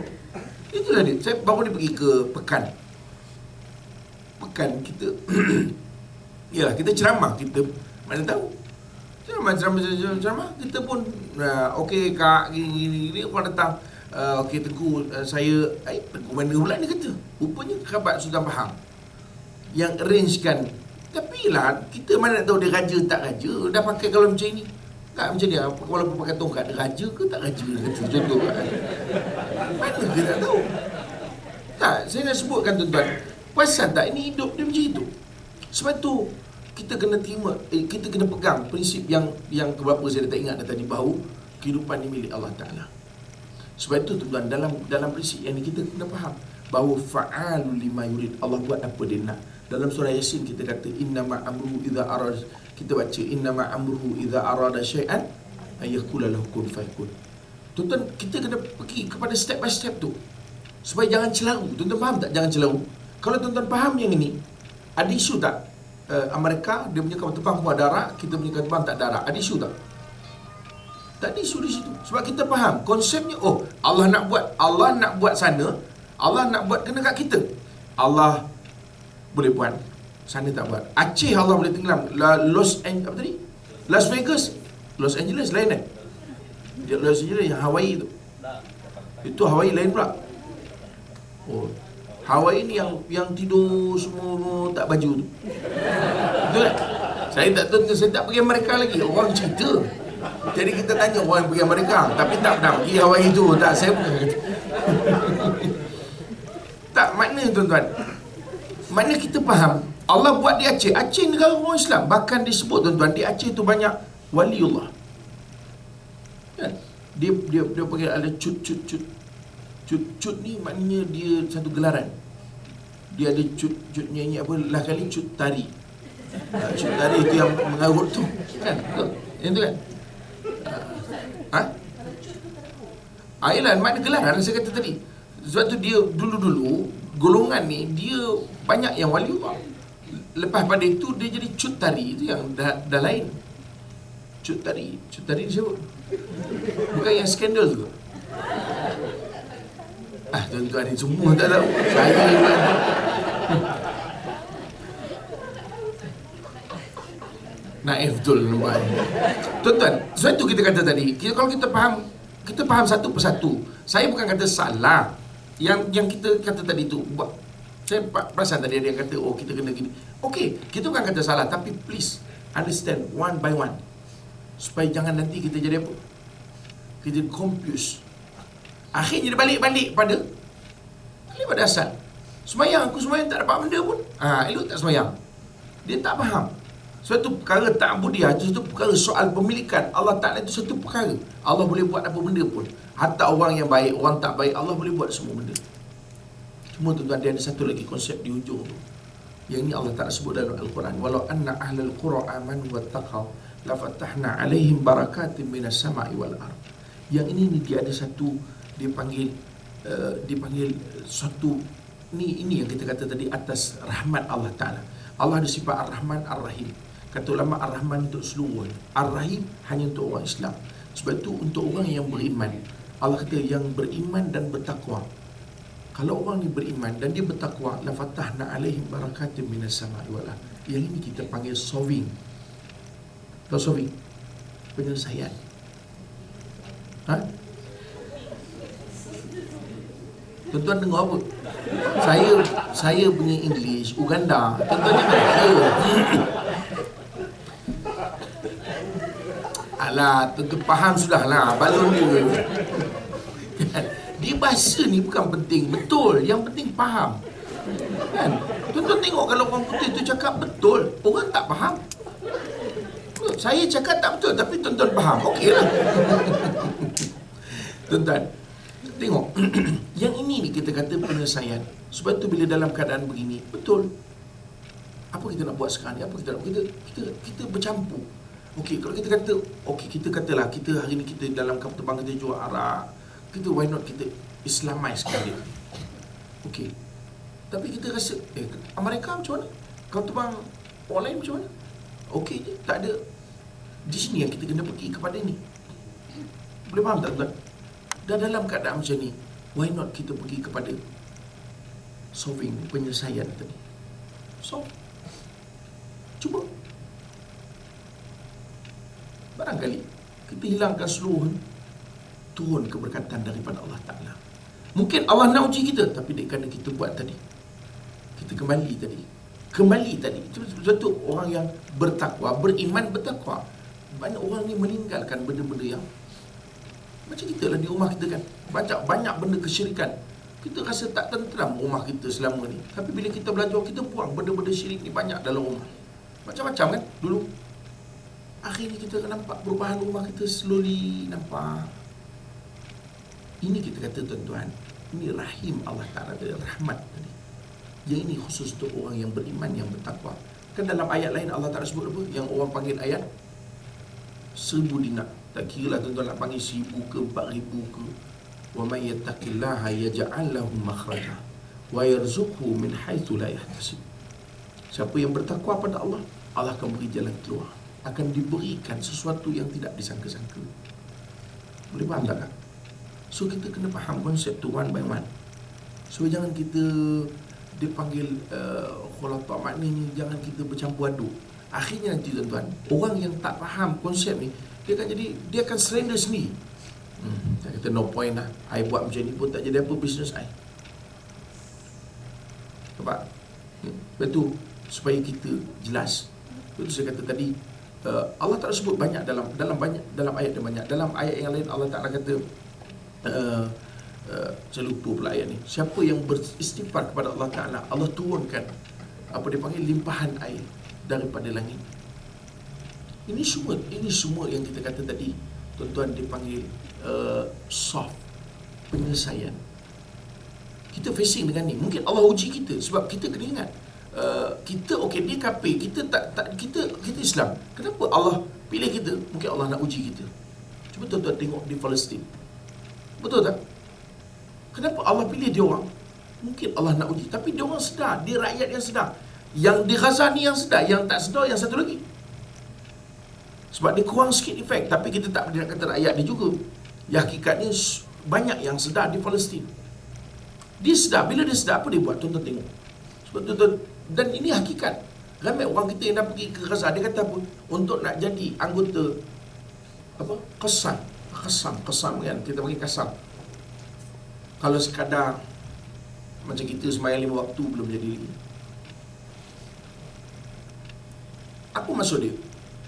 Itulah dia. Saya baru ni pergi ke Pekan kita yalah, kita ceramah, kita mana tahu ceramah kita pun okey kak, gini orang datang, okey Tengku, saya Tengku mana pula ni kata, rupanya kerabat sudah faham yang arrangekan. Tapi lah, kita mana nak tahu dia raja tak raja, dah pakai kalau macam ni tak macam ni, walaupun pakai tongkat, dia raja ke tak raja kata, contoh kan. Mana kita tak tahu. Tak, saya nak sebutkan tuan-tuan, pasal tak, ini hidup dia macam itu. Sebab tu kita kena terima, kita kena pegang prinsip yang keberapa saya tak ingat dah tadi, bahawa kehidupan ni milik Allah Ta'ala. Sebab itu tuan-tuan, dalam prinsip yang ni kita kena faham bahawa fa'alu lima yurid, Allah buat apa dia nak. Dalam surah Yasin kita kata innama amruhu idza arada, kita baca innama amruhu idza arada syai'an ayyakula lahu kun fayakun. Tuan-tuan, kita kena pergi kepada step by step tu supaya jangan celaru. Tuan-tuan faham tak? Jangan celaru. Kalau tuan-tuan faham yang ini, ada isu tak? Amerika, dia punya kapal terbang buat darat, kita punya kapal terbang tak darat. Ada isu tak? Tak ada isu di situ. Sebab kita faham konsepnya. Oh, Allah nak buat sana, Allah nak buat kena kat kita. Allah boleh buat, sana tak buat. Aceh Allah boleh tenggelam. Las Vegas, Los Angeles lain Los Angeles yang Hawaii tu. Itu Hawaii lain pula. Oh, Hawaii ni yang tidur semua tak baju tu. Betul tak? Saya tak pergi Amerika lagi. Orang cerita. Jadi kita tanya orang yang pergi Amerika, tapi tak pernah pergi Hawaii tu. Tak, saya pernah. Tak, makna tuan-tuan, makna kita faham Allah buat di Aceh. Aceh negara orang Islam. Bahkan disebut tuan-tuan, di Aceh tu banyak waliullah. Kan? Dia panggil ada cut ni maknanya dia satu gelaran. Dia ada cut nyanyi apa lah kali, cut tari. Cut tari itu yang mengarut tu. Kan? Yang tu kan? Ayolah, makna gelaran saya kata tadi. Sebab tu dia dulu-dulu golongan ni dia banyak yang waliullah. Lepas pada itu dia jadi cut tari, itu yang dah lain. Cut tari siapa? Bukan yang skandal tu. Tuan-tuan ni semua tak tahu. Saya naif betul nampak. Tuan-tuan, sebab tu kita kata tadi, kalau kita faham satu persatu. Saya bukan kata salah yang kita kata tadi tu. Saya perasan tadi ada yang kata oh kita kena gini. Okey, kita bukan kata salah, tapi please understand one by one, supaya jangan nanti kita jadi apa? Kita confuse. Akhirnya dia balik pada asal. Sembayang, aku sembayang tak dapat benda pun. Elok tak sembayang. Dia tak faham. Suatu perkara ta'budiyah itu satu perkara soal pemilikan. Allah Ta'ala itu satu perkara. Allah boleh buat apa benda pun. Hatta orang yang baik, orang tak baik, Allah boleh buat semua benda. Cuma tuan-tuan, dia ada satu lagi konsep di ujung tu. Yang ini Allah Ta'ala sebut dalam Al-Quran. Walau anna ahlal qura amanu wattaqaw la fatahna alaihim barakatim minas sama'i wal ard. Yang ini dia ada satu, dia panggil suatu ini yang kita kata tadi atas rahmat Allah Ta'ala. Allah ada sifat Ar-Rahman Ar-Rahim. Kata ulama, Ar-Rahman untuk seluruh, Ar-Rahim hanya untuk orang Islam. Sebab itu untuk orang yang beriman, Allah kata yang beriman dan bertakwa. Kalau orang ni beriman dan dia bertakwa, la fatahna alaihim barakatim minas sama'i wal ard. Yang ini kita panggil solving. Tahu solving? Penyelesaian. Tuan-tuan dengar apa? Saya punya English Uganda. Tuan-tuan jangan kira. Alah, tuan-tuan faham sudahlah. Balon dia. Dia bahasa ni bukan penting. Betul. Yang penting faham. Kan? Tuan-tuan tengok kalau orang putih tu cakap betul, orang tak faham. Saya cakap tak betul, tapi tuan-tuan faham. Okeylah. Tuan-tuan, tengok. Yang ini ni kita kata penyelesaian. Sebab tu bila dalam keadaan begini, betul, Apa kita nak buat sekarang ni? Apa kita nak buat? Kita bercampur. Okey, kalau kita kata, okey, kita katalah kita hari ni kita dalam kapal terbang kita jual arak. Kita why not kita Islamizekan dia. Okey. Tapi kita rasa Amerika macam mana? Kapal terbang online macam mana? Okey je, tak ada. Di sini yang kita kena pergi kepada ni. Boleh faham tak tuan? Dan dalam keadaan macam ni, why not kita pergi kepada solving, penyelesaian tadi. Solve. Cuba. Barangkali kita hilangkan seluruh, turun keberkatan daripada Allah Ta'ala. Mungkin Allah nak uji kita, tapi kerana kita buat tadi, kita kembali tadi. Itu betul orang yang bertakwa, beriman, bertakwa. Banyak orang ni meninggalkan benda-benda yang macam kita lah di rumah kita kan, banyak benda kesyirikan. Kita rasa tak tenteram rumah kita selama ni. Tapi bila kita belajar, kita buang benda-benda syirik ni banyak dalam rumah. Macam-macam kan dulu. Akhir ni kita akan nampak perubahan rumah kita slowly nampak. Ini kita kata tuan-tuan, ini rahim Allah Ta'ala tadi, rahmat tadi. Yang ini khusus untuk orang yang beriman, yang bertakwa. Kan dalam ayat lain Allah Ta'ala sebut apa? Yang orang panggil ayat 1000 dinar. Tak kira lah tuan-tuan nak panggil 1000 ke 4000 ke. Wa may yattaqillaha yaj'al lahu makhraja wa yarzuqhu min haitsu la yahtasib. Siapa yang bertakwa pada Allah, Allah akan beri jalan keluar. Akan diberikan sesuatu yang tidak disangka-sangka. Boleh faham tak? So kita kena faham konsep tu one by one. So jangan kita dipanggil khulafa, maknanya jangan kita bercampur aduk. Akhirnya nanti tuan-tuan, orang yang tak faham konsep ni, dia akan surrender sendiri. Saya kata no point lah, I buat macam ni pun tak jadi apa bisnes I. Nampak? Betul, supaya kita jelas. Betul saya kata tadi, Allah Ta'ala sebut banyak dalam ayat yang banyak. Dalam ayat yang lain Allah Ta'ala kata, saya lupa pula ayat ni. Siapa yang beristighfar kepada Allah Ta'ala, Allah turunkan apa dia panggil limpahan air daripada langit. Ini semua yang kita kata tadi, tuan-tuan, dipanggil soft, penyelesaian. Kita facing dengan ni. Mungkin Allah uji kita sebab kita kena ingat, kita okey, dia kafir, kita kita Islam. Kenapa Allah pilih kita? Mungkin Allah nak uji kita. Cuba tuan-tuan tengok di Palestin. Betul tak? Kenapa Allah pilih dia orang? Mungkin Allah nak uji, tapi dia orang sedar, dia rakyat yang sedar. Yang di Gaza ni yang sedar, yang tak sedar yang satu lagi. Sebab dia kurang sikit efek, tapi kita tak boleh nak kata rakyat dia juga. Ya, hakikatnya banyak yang sedar di Palestin. Dia sedar, bila dia sedar apa dia buat? Tuan-tuan tengok. Sebab tuan-tuan, dan ini hakikat. Ramai orang kita yang nak pergi ke Gaza, dia kata apa? Untuk nak jadi anggota apa? Qasam kan, kita panggil Qasam. Kalau sekadar macam kita sembahyang 5 waktu belum jadi lagi. Apa maksud dia?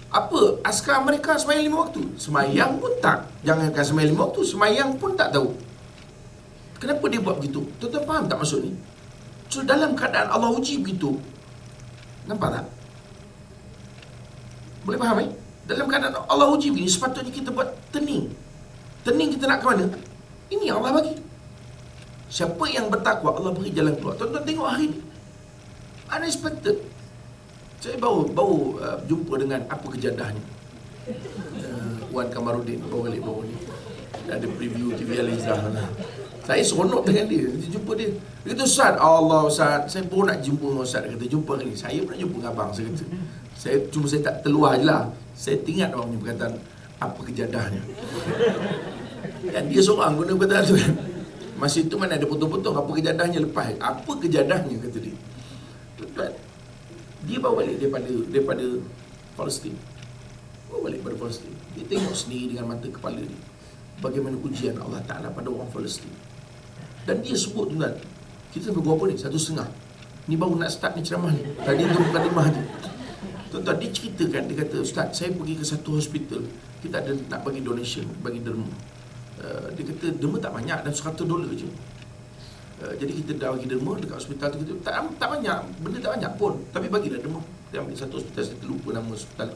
Apa askar mereka sembahyang 5 waktu? Sembahyang pun tak. Jangankan sembahyang 5 waktu, sembahyang pun tak tahu. Kenapa dia buat begitu? Tuan-tuan faham tak maksud ni? So dalam keadaan Allah uji begitu, nampak tak? Boleh faham Dalam keadaan Allah uji begini, sepatutnya kita buat tening. Tening kita nak ke mana? Ini yang Allah bagi. Siapa yang bertakwa, Allah beri jalan keluar. Tuan-tuan tengok hari ni, unexpected. Saya baru jumpa dengan apa kejadahnya, Wan Kamarudin baru ni. Ada preview TV Alizah. Saya seronok dengan dia. Jumpa dia. Dia kata, Ustaz, Allah Ustaz, saya pun nak jumpa dengan Ustaz. Dia kata, jumpa hari ni. Saya pun nak jumpa dengan abang. Saya kata, saya tak terluar je lah. Saya ingat orang punya perkataan apa kejadahnya. Dan dia seorang guna perkataan tu kan. Masa itu mana ada potong-potong apa kejadahnya lepas. Apa kejadahnya, kata dia. Tuan, dia bawa balik daripada Palestin. Bawa balik daripada Palestin. Dia tengok sendiri dengan mata kepala dia bagaimana ujian Allah Ta'ala pada orang Palestin. Dan dia sebut, tuan, kita sampai berapa ni? 1.5. Ni baru nak start ni ceramah ni. Tadi tu bukan 5 je. Tuan-tuan, dia ceritakan, dia kata, Ustaz, saya pergi ke satu hospital, kita ada nak bagi donation, bagi derma. Dia kata derma tak banyak dan $100 je. Jadi kita dah bagi derma dekat hospital tu, kita tak banyak, benda tak banyak pun, tapi bagilah derma. Dia ambil satu hospital, saya terlupa nama hospital.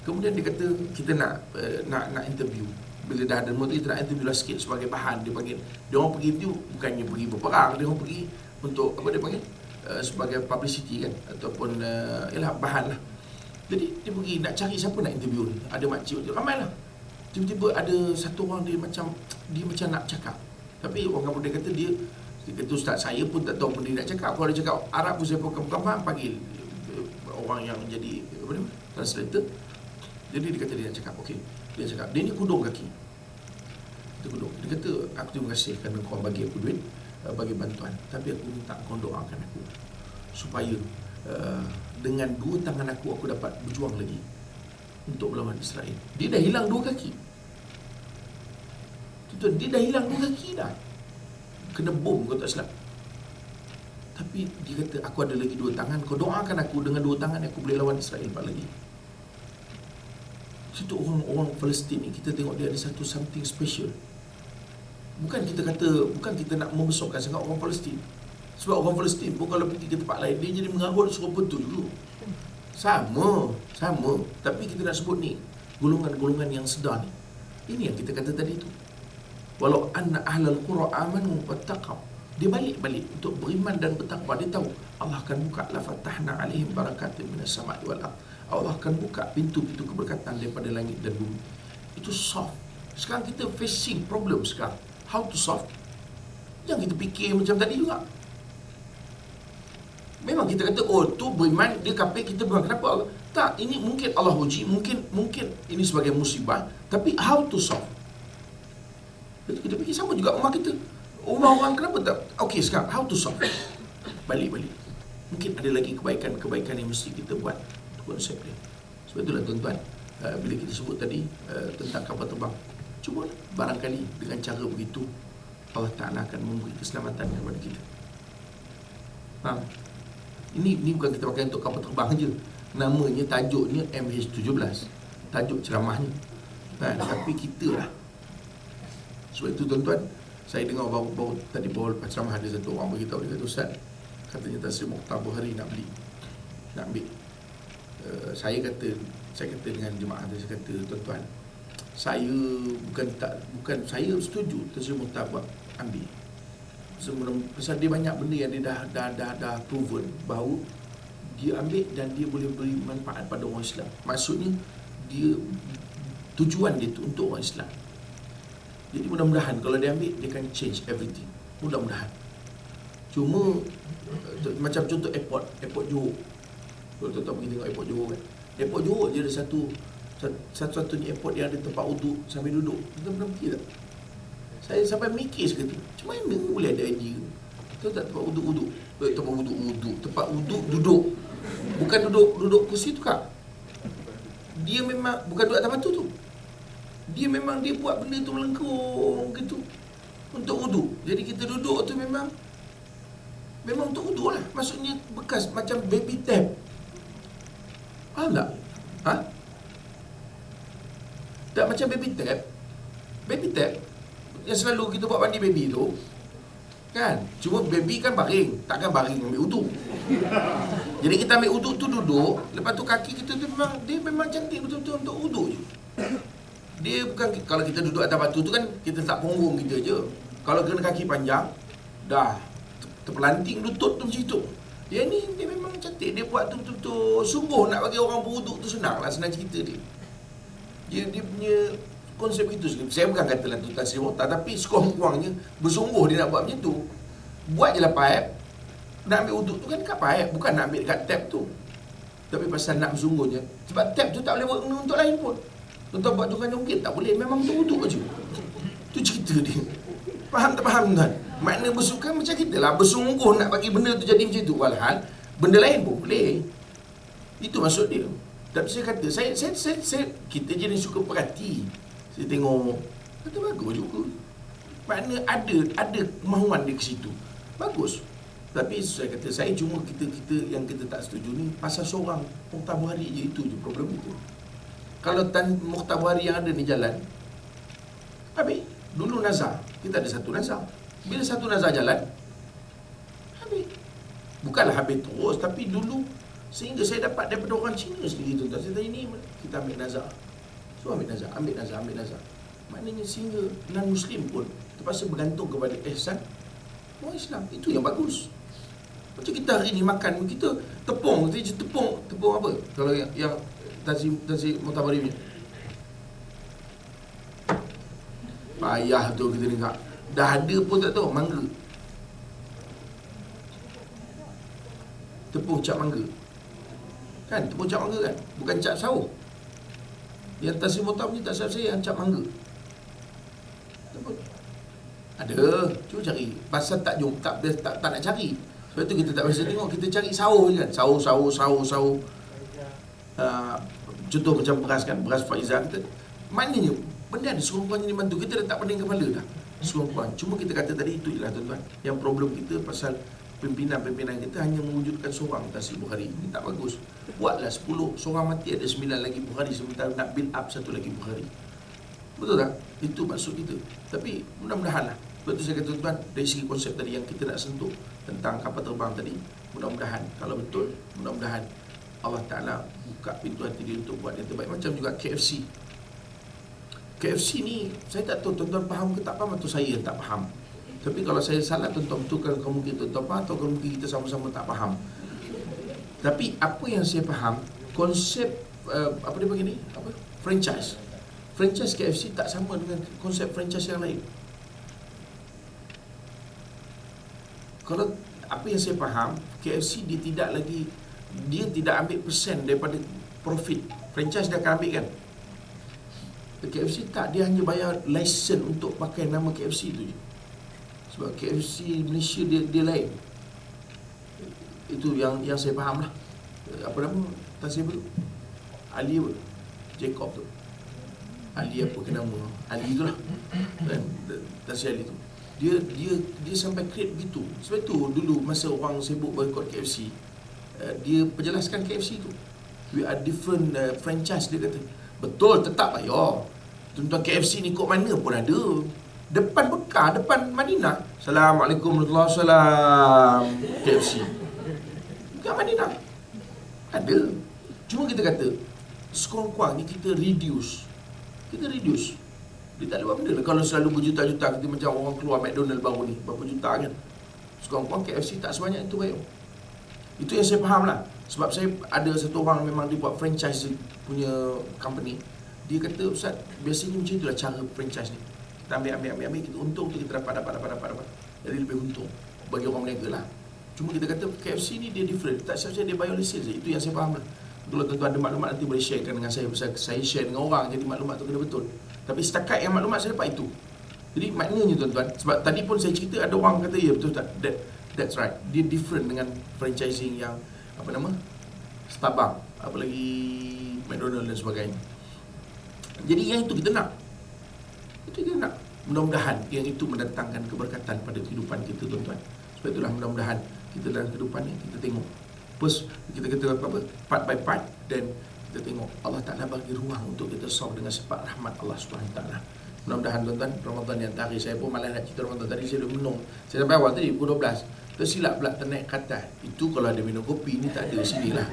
Kemudian dia kata kita nak interview. Bila dah ada derma tu, kita nak interview lah sikit sebagai bahan. Dia panggil, dia orang pergi tu bukannya pergi berperang, dia orang pergi untuk apa dia panggil, sebagai publicity kan, ataupun ialah bahan lah. Jadi dia pergi nak cari siapa nak interview ni. Ada makcik tu ramai lah. Tiba-tiba ada satu orang dia macam nak cakap. Tapi orang kampung dia kata dia kata, ustaz saya pun tak tahu apa dia nak cakap. Kalau dia cakap Arab pun saya bukan faham, panggil orang yang jadi apa ni, translator. Jadi dia kata dia nak cakap. Okey, dia cakap dia ni kudung kaki. Dia kudung. Dia kata aku terima kasih kerana kau bagi aku duit, bagi bantuan, tapi aku minta kau doakan aku supaya dengan dua tangan aku dapat berjuang lagi untuk melawan Israel. Dia dah hilang dua kaki. Tuan, dia dah hilang dua kaki dah. Kena bom kau tak silap. Tapi dia kata aku ada lagi dua tangan, kau doakan aku dengan dua tangan aku boleh lawan Israel lagi. Situ orang Palestin ni kita tengok dia ada satu something special. Bukan kita nak membesarkan sangat orang Palestin. Sebab orang Palestin pun kalau pergi ke tempat lain dia jadi mengarut serupa tu dulu. Sama. Tapi kita nak sebut ni golongan-golongan yang sedar ni. Ini yang kita kata tadi tu. Walau anna ahlal qura amanu wattaqaw. Dia balik untuk beriman dan bertakwa. Dia tahu Allah akan buka la fatahna alaihim barakatin minas sama'i wal ardh. Allah akan buka pintu-pintu keberkatan daripada langit dan bumi. Itu soft. Sekarang kita facing problem sekarang. How to solve? Jangan kita fikir macam tadi juga. Memang kita kata tu beriman, dia kafir, kita beriman. Kenapa? Tak, ini mungkin Allah uji, mungkin ini sebagai musibah, tapi how to solve? Jadi kita fikir sama juga rumah kita. Rumah orang kenapa tak? Okey, sekarang how to solve? Balik. Mungkin ada lagi kebaikan yang mesti kita buat untuk konsep dia. Sebab itulah tuan-tuan, bila kita sebut tadi tentang kapal terbang, cubalah barangkali dengan cara begitu Allah Ta'ala akan memberi keselamatan kepada kita. Faham? Ini bukan kita pakai untuk kapal terbang je. Namanya, tajuknya MH17, tajuk ceramahnya. Tapi kita lah. Sebab itu tuan-tuan, saya dengar baru lepas ceramah ada satu orang beritahu, dia kata, ustaz, katanya Tasri Muqtabah hari nak ambil. Saya kata dengan jemaah dia, saya kata, tuan-tuan, saya bukan saya setuju Tasri Muqtabah ambil. Pasal dia banyak benda yang dia dah proven bahawa dia ambil dan dia boleh beri manfaat pada orang Islam. Maksudnya dia tujuan dia tu untuk orang Islam. Jadi mudah-mudahan kalau dia ambil, dia akan change everything. Mudah-mudahan. Cuma macam contoh airport Johor. Kalau tuan-tuan pergi tengok airport Johor kan. Airport Johor dia ada satu-satunya airport yang ada tempat uduk sambil duduk. Kita pernah pergi tak? Saya sampai mikir sekali tu, macam mana boleh ada idea? Tahu tak tempat uduk-uduk? Tempat uduk duduk. Bukan duduk kursi tu kak. Dia memang bukan duduk atas batu tu. Dia memang dia buat benda tu melengkung gitu untuk uduk. Jadi kita duduk tu memang untuk uduk lah. Maksudnya bekas macam baby tap. Faham tak? Tak macam baby tap. Baby tap yang selalu kita buat mandi baby tu kan, cuma baby kan baring, takkan baring ambil uduk. Jadi kita ambil uduk tu duduk, lepas tu kaki kita tu memang cantik betul-betul untuk uduk je. Dia bukan, kalau kita duduk atas batu tu kan kita letak punggung kita je. Kalau kena kaki panjang dah terpelanting lutut tu macam tu. Dia memang cantik, dia buat tu betul-betul sungguh nak bagi orang beruduk tu senang cerita dia. Dia punya konsep itu. Saya bukan katalah tu Tasri Muqtabah, tapi sekurang-kurangnya bersungguh dia nak buat macam tu. Buat je lah pipe. Nak ambil uduk tu kan dekat pipe, bukan nak ambil dekat tap tu. Tapi pasal nak bersungguhnya, sebab tap tu tak boleh buat untuk lain pun. Tuan-tuan buat joget-joget tak boleh, memang untuk uduk je. Tu cerita dia. Faham tak faham tuan? Makna bersukan macam kita lah, bersungguh nak bagi benda tu jadi macam tu. Walhal benda lain pun boleh. Itu maksud dia. Tapi saya kata, saya kita jenis suka perhati. Saya tengok, kata bagus juga. Makna ada kemahuan dia ke situ. Bagus. Tapi saya kata, saya cuma kita yang kita tak setuju ni pasal seorang Muqtabah hari je, itu je problem itu. Kalau Muqtabah hari yang ada ni jalan, habis. Dulu nazar, kita ada satu nazar. Bila satu nazar jalan, habis. Bukanlah habis terus, tapi dulu sehingga saya dapat daripada orang Cina sendiri tu. Saya tanya ni, kita ambil nazar. So ambil nazar. Maknanya sehingga non-Muslim pun terpaksa bergantung kepada ihsan orang Islam. Itu yang bagus. Macam kita hari ni makan, kita tepung apa? Kalau yang Tansi Mutabari punya. Payah tu kita dengar. Dah ada pun tak tahu, mangga. Tepung cap mangga. Kan, tepung cap mangga kan? Bukan cap sawah. Yang Tansi Mutabari tak silap saya yang cap mangga. Tepung. Ada, cuba cari. Pasal tak nak cari. Sebab tu kita tak biasa tengok, kita cari sahur je kan. Sahur. Contoh macam beras kan, beras Faizal kita. Maknanya, benda ada sekurang-kurangnya ni bantu. Kita dah tak pening kepala dah. Sekurang-kurang. Cuma kita kata tadi, itu je lah tuan-tuan. Yang problem kita pasal pimpinan-pimpinan kita hanya mewujudkan seorang Tasik Bukhari. Ini tak bagus. Buatlah 10, seorang mati ada 9 lagi Bukhari. Sementara nak build up satu lagi Bukhari. Betul tak? Itu maksud kita. Tapi mudah-mudahan lah. Sebab tu saya kata tuan-tuan, dari segi konsep tadi yang kita nak sentuh tentang kapal terbang tadi, mudah-mudahan, kalau betul, mudah-mudahan Allah Ta'ala buka pintu hati dia untuk buat yang terbaik. Macam juga KFC. KFC ni, saya tak tahu tuan-tuan faham ke tak faham, atau saya yang tak faham. Tapi kalau saya salah, tuan-tuan betulkan, mungkin tuan-tuan faham, atau mungkin kita sama-sama tak faham. Tapi apa yang saya faham, konsep apa dia panggil ni? Apa? Franchise. Franchise KFC tak sama dengan konsep franchise yang lain. Kalau apa yang saya faham, KFC dia tidak ambil persen daripada profit. Franchise dia akan ambil kan. KFC tak, dia hanya bayar lesen untuk pakai nama KFC tu je. Sebab KFC Malaysia dia lain. Itu yang saya faham lah. Apa nama Tasik tu? Ali apa? Jacob tu. Ali apa ke nama? Ali tu lah. Dan Tasik Ali tu. Dia sampai create begitu. Sebab tu dulu masa orang sibuk boycott KFC, dia perjelaskan KFC tu, we are different franchise, dia kata. Betul, tetap ayo. Tuan-tuan KFC ni kok mana pun ada. Depan Bekar, depan Madinah. Assalamualaikum warahmatullahi wabarakatuh. KFC. Dekat Madinah. Ada. Cuma kita kata sekurang-kurangnya kita reduce. Dia tak ada benda lah. Kalau selalu berjuta-juta, kita macam orang keluar McDonald baru ni, berapa juta kan. Sekurang-kurang KFC tak sebanyak itu bayar. Itu yang saya faham lah. Sebab saya ada satu orang memang dia buat franchise punya company. Dia kata, Ustaz, biasanya macam itulah cara franchise ni. Kita ambil, kita untung tu kita dapat. Jadi lebih untung bagi orang berniaga lah. Cuma kita kata KFC ni dia different. Tak saja dia bayar lesen je. Itu yang saya faham lah. Kalau tuan-tuan ada maklumat nanti boleh sharekan dengan saya. Pasal saya share dengan orang, jadi maklumat tu kena betul. Tapi setakat yang maklumat saya dapat itu. Jadi maknanya tuan-tuan, sebab tadi pun saya cerita ada orang kata, ya betul tak? That's right. Dia different dengan franchising yang apa nama? Starbucks, apalagi McDonald dan sebagainya. Jadi yang itu kita nak. Mudah-mudahan yang itu mendatangkan keberkatan pada kehidupan kita tuan-tuan. Sebab itulah mudah-mudahan kita dalam kehidupan ni kita tengok. First kita kata apa? Part by part, dan kita tengok Allah Ta'ala bagi ruang untuk kita solve dengan sifat rahmat Allah SWT. Mudah-mudahan tuan-tuan, Ramadan yang terakhir, saya pun malas nak cerita Ramadan tadi, saya dah menung. Saya sampai awal tadi, pukul 12. Tersilap pula ternaik ke atas. Itu kalau ada minum kopi, ni tak ada, sinilah.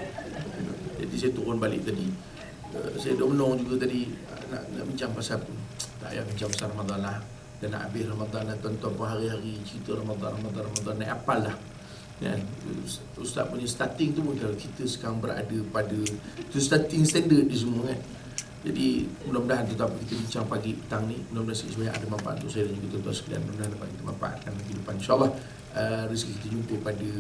Jadi saya turun balik tadi. Saya dah menung juga tadi, nak bincang pasal apa. Tak payah bincang pasal Ramadan lah. Dan nak habis Ramadan lah, tuan-tuan pun hari-hari cerita Ramadan, naik apal lah. Dan Ustaz punya starting tu pun kalau kita sekarang berada pada tu starting standard di semua kan. Jadi mudah-mudahan tetap kita bincang pagi petang ni, mudah-mudahan sebenarnya ada manfaat untuk saya dan juga tuan-tuan sekalian. Mudah-mudahan dapat kita manfaatkan kehidupan, insyaAllah. Rezeki kita jumpa pada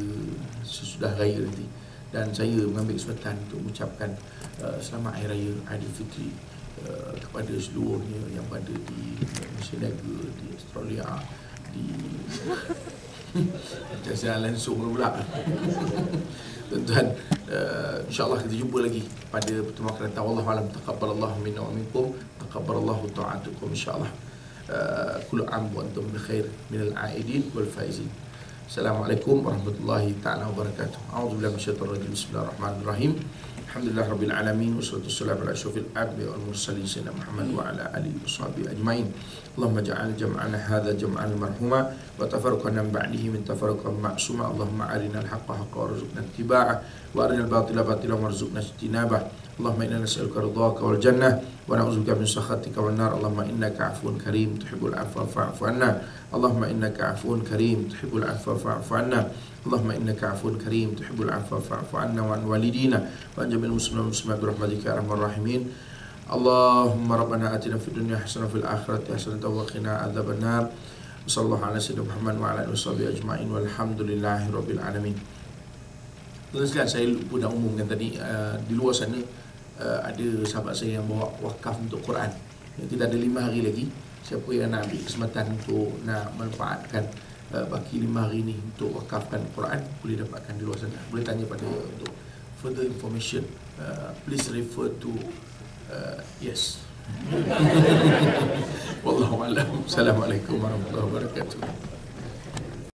sesudah raya nanti. Dan saya mengambil kesempatan untuk mengucapkan selamat Hari Raya Aidilfitri kepada seluruhnya yang berada di Malaysia, di Australia, di macam saya langsung pula. Tuan-tuan, insyaAllah kita jumpa lagi pada pertemuan akan datang. Wallahu a'lam. Taqabbalallahu minna wa minkum, taqabbalallahu ta'atukum insyaAllah. Kullu am wa antum bi khair minal aidin wal faizin. Assalamualaikum warahmatullahi ta'ala wabarakatuh. A'udzubillahi minasyaitonir rajim. Bismillahirrahmanirrahim. Alhamdulillah rabbil alamin, wassalatu wassalamu ala asyrofil anbiya'i wal mursalin sayyidina Muhammad wa ala alihi washabihi ajmain. Allahumma ja'al jam'ana hadha jam'an marhuma wa tafarruqana min ba'dihi min tafarruqan ma'suma. Allahumma arinal haqqa haqqa warzuqna ittiba'ah wa arinal batila batilan warzuqna ijtinabah. Allahumma inna nas'aluka ridhaka wal jannah wa na'udzubika min sakhatika wan nar. Allahumma innaka 'afuwun karim tuhibbul 'afwa fa'fu 'anna. Allahumma innaka 'afuwun karim tuhibbul 'afwa fa'fu 'anna. Allahumma innaka 'afuwun karim tuhibbul 'afwa fa'fu 'anna wa an walidina wa an jami'il muslimin wal muslimat bi rahmatika ya arhamar rahimin. Allahumma rabbana atina fid dunya hasanah fil akhirati hasanah wa qina adzabannar. Sallallahu ala sayyidina Muhammad wa ala alihi washabihi ajma'in walhamdulillahi rabbil alamin. Tuan sekalian, saya pun dah umumkan tadi, di luar sana ada sahabat saya yang bawa wakaf untuk Quran. Kita ada 5 hari lagi. Siapa yang nak ambil kesempatan untuk nak manfaatkan baki 5 hari ni untuk wakafkan Quran, boleh dapatkan di luar sana. Boleh tanya pada untuk further information, please refer to yes. Wallahu a'lam. Assalamualaikum warahmatullahi wabarakatuh.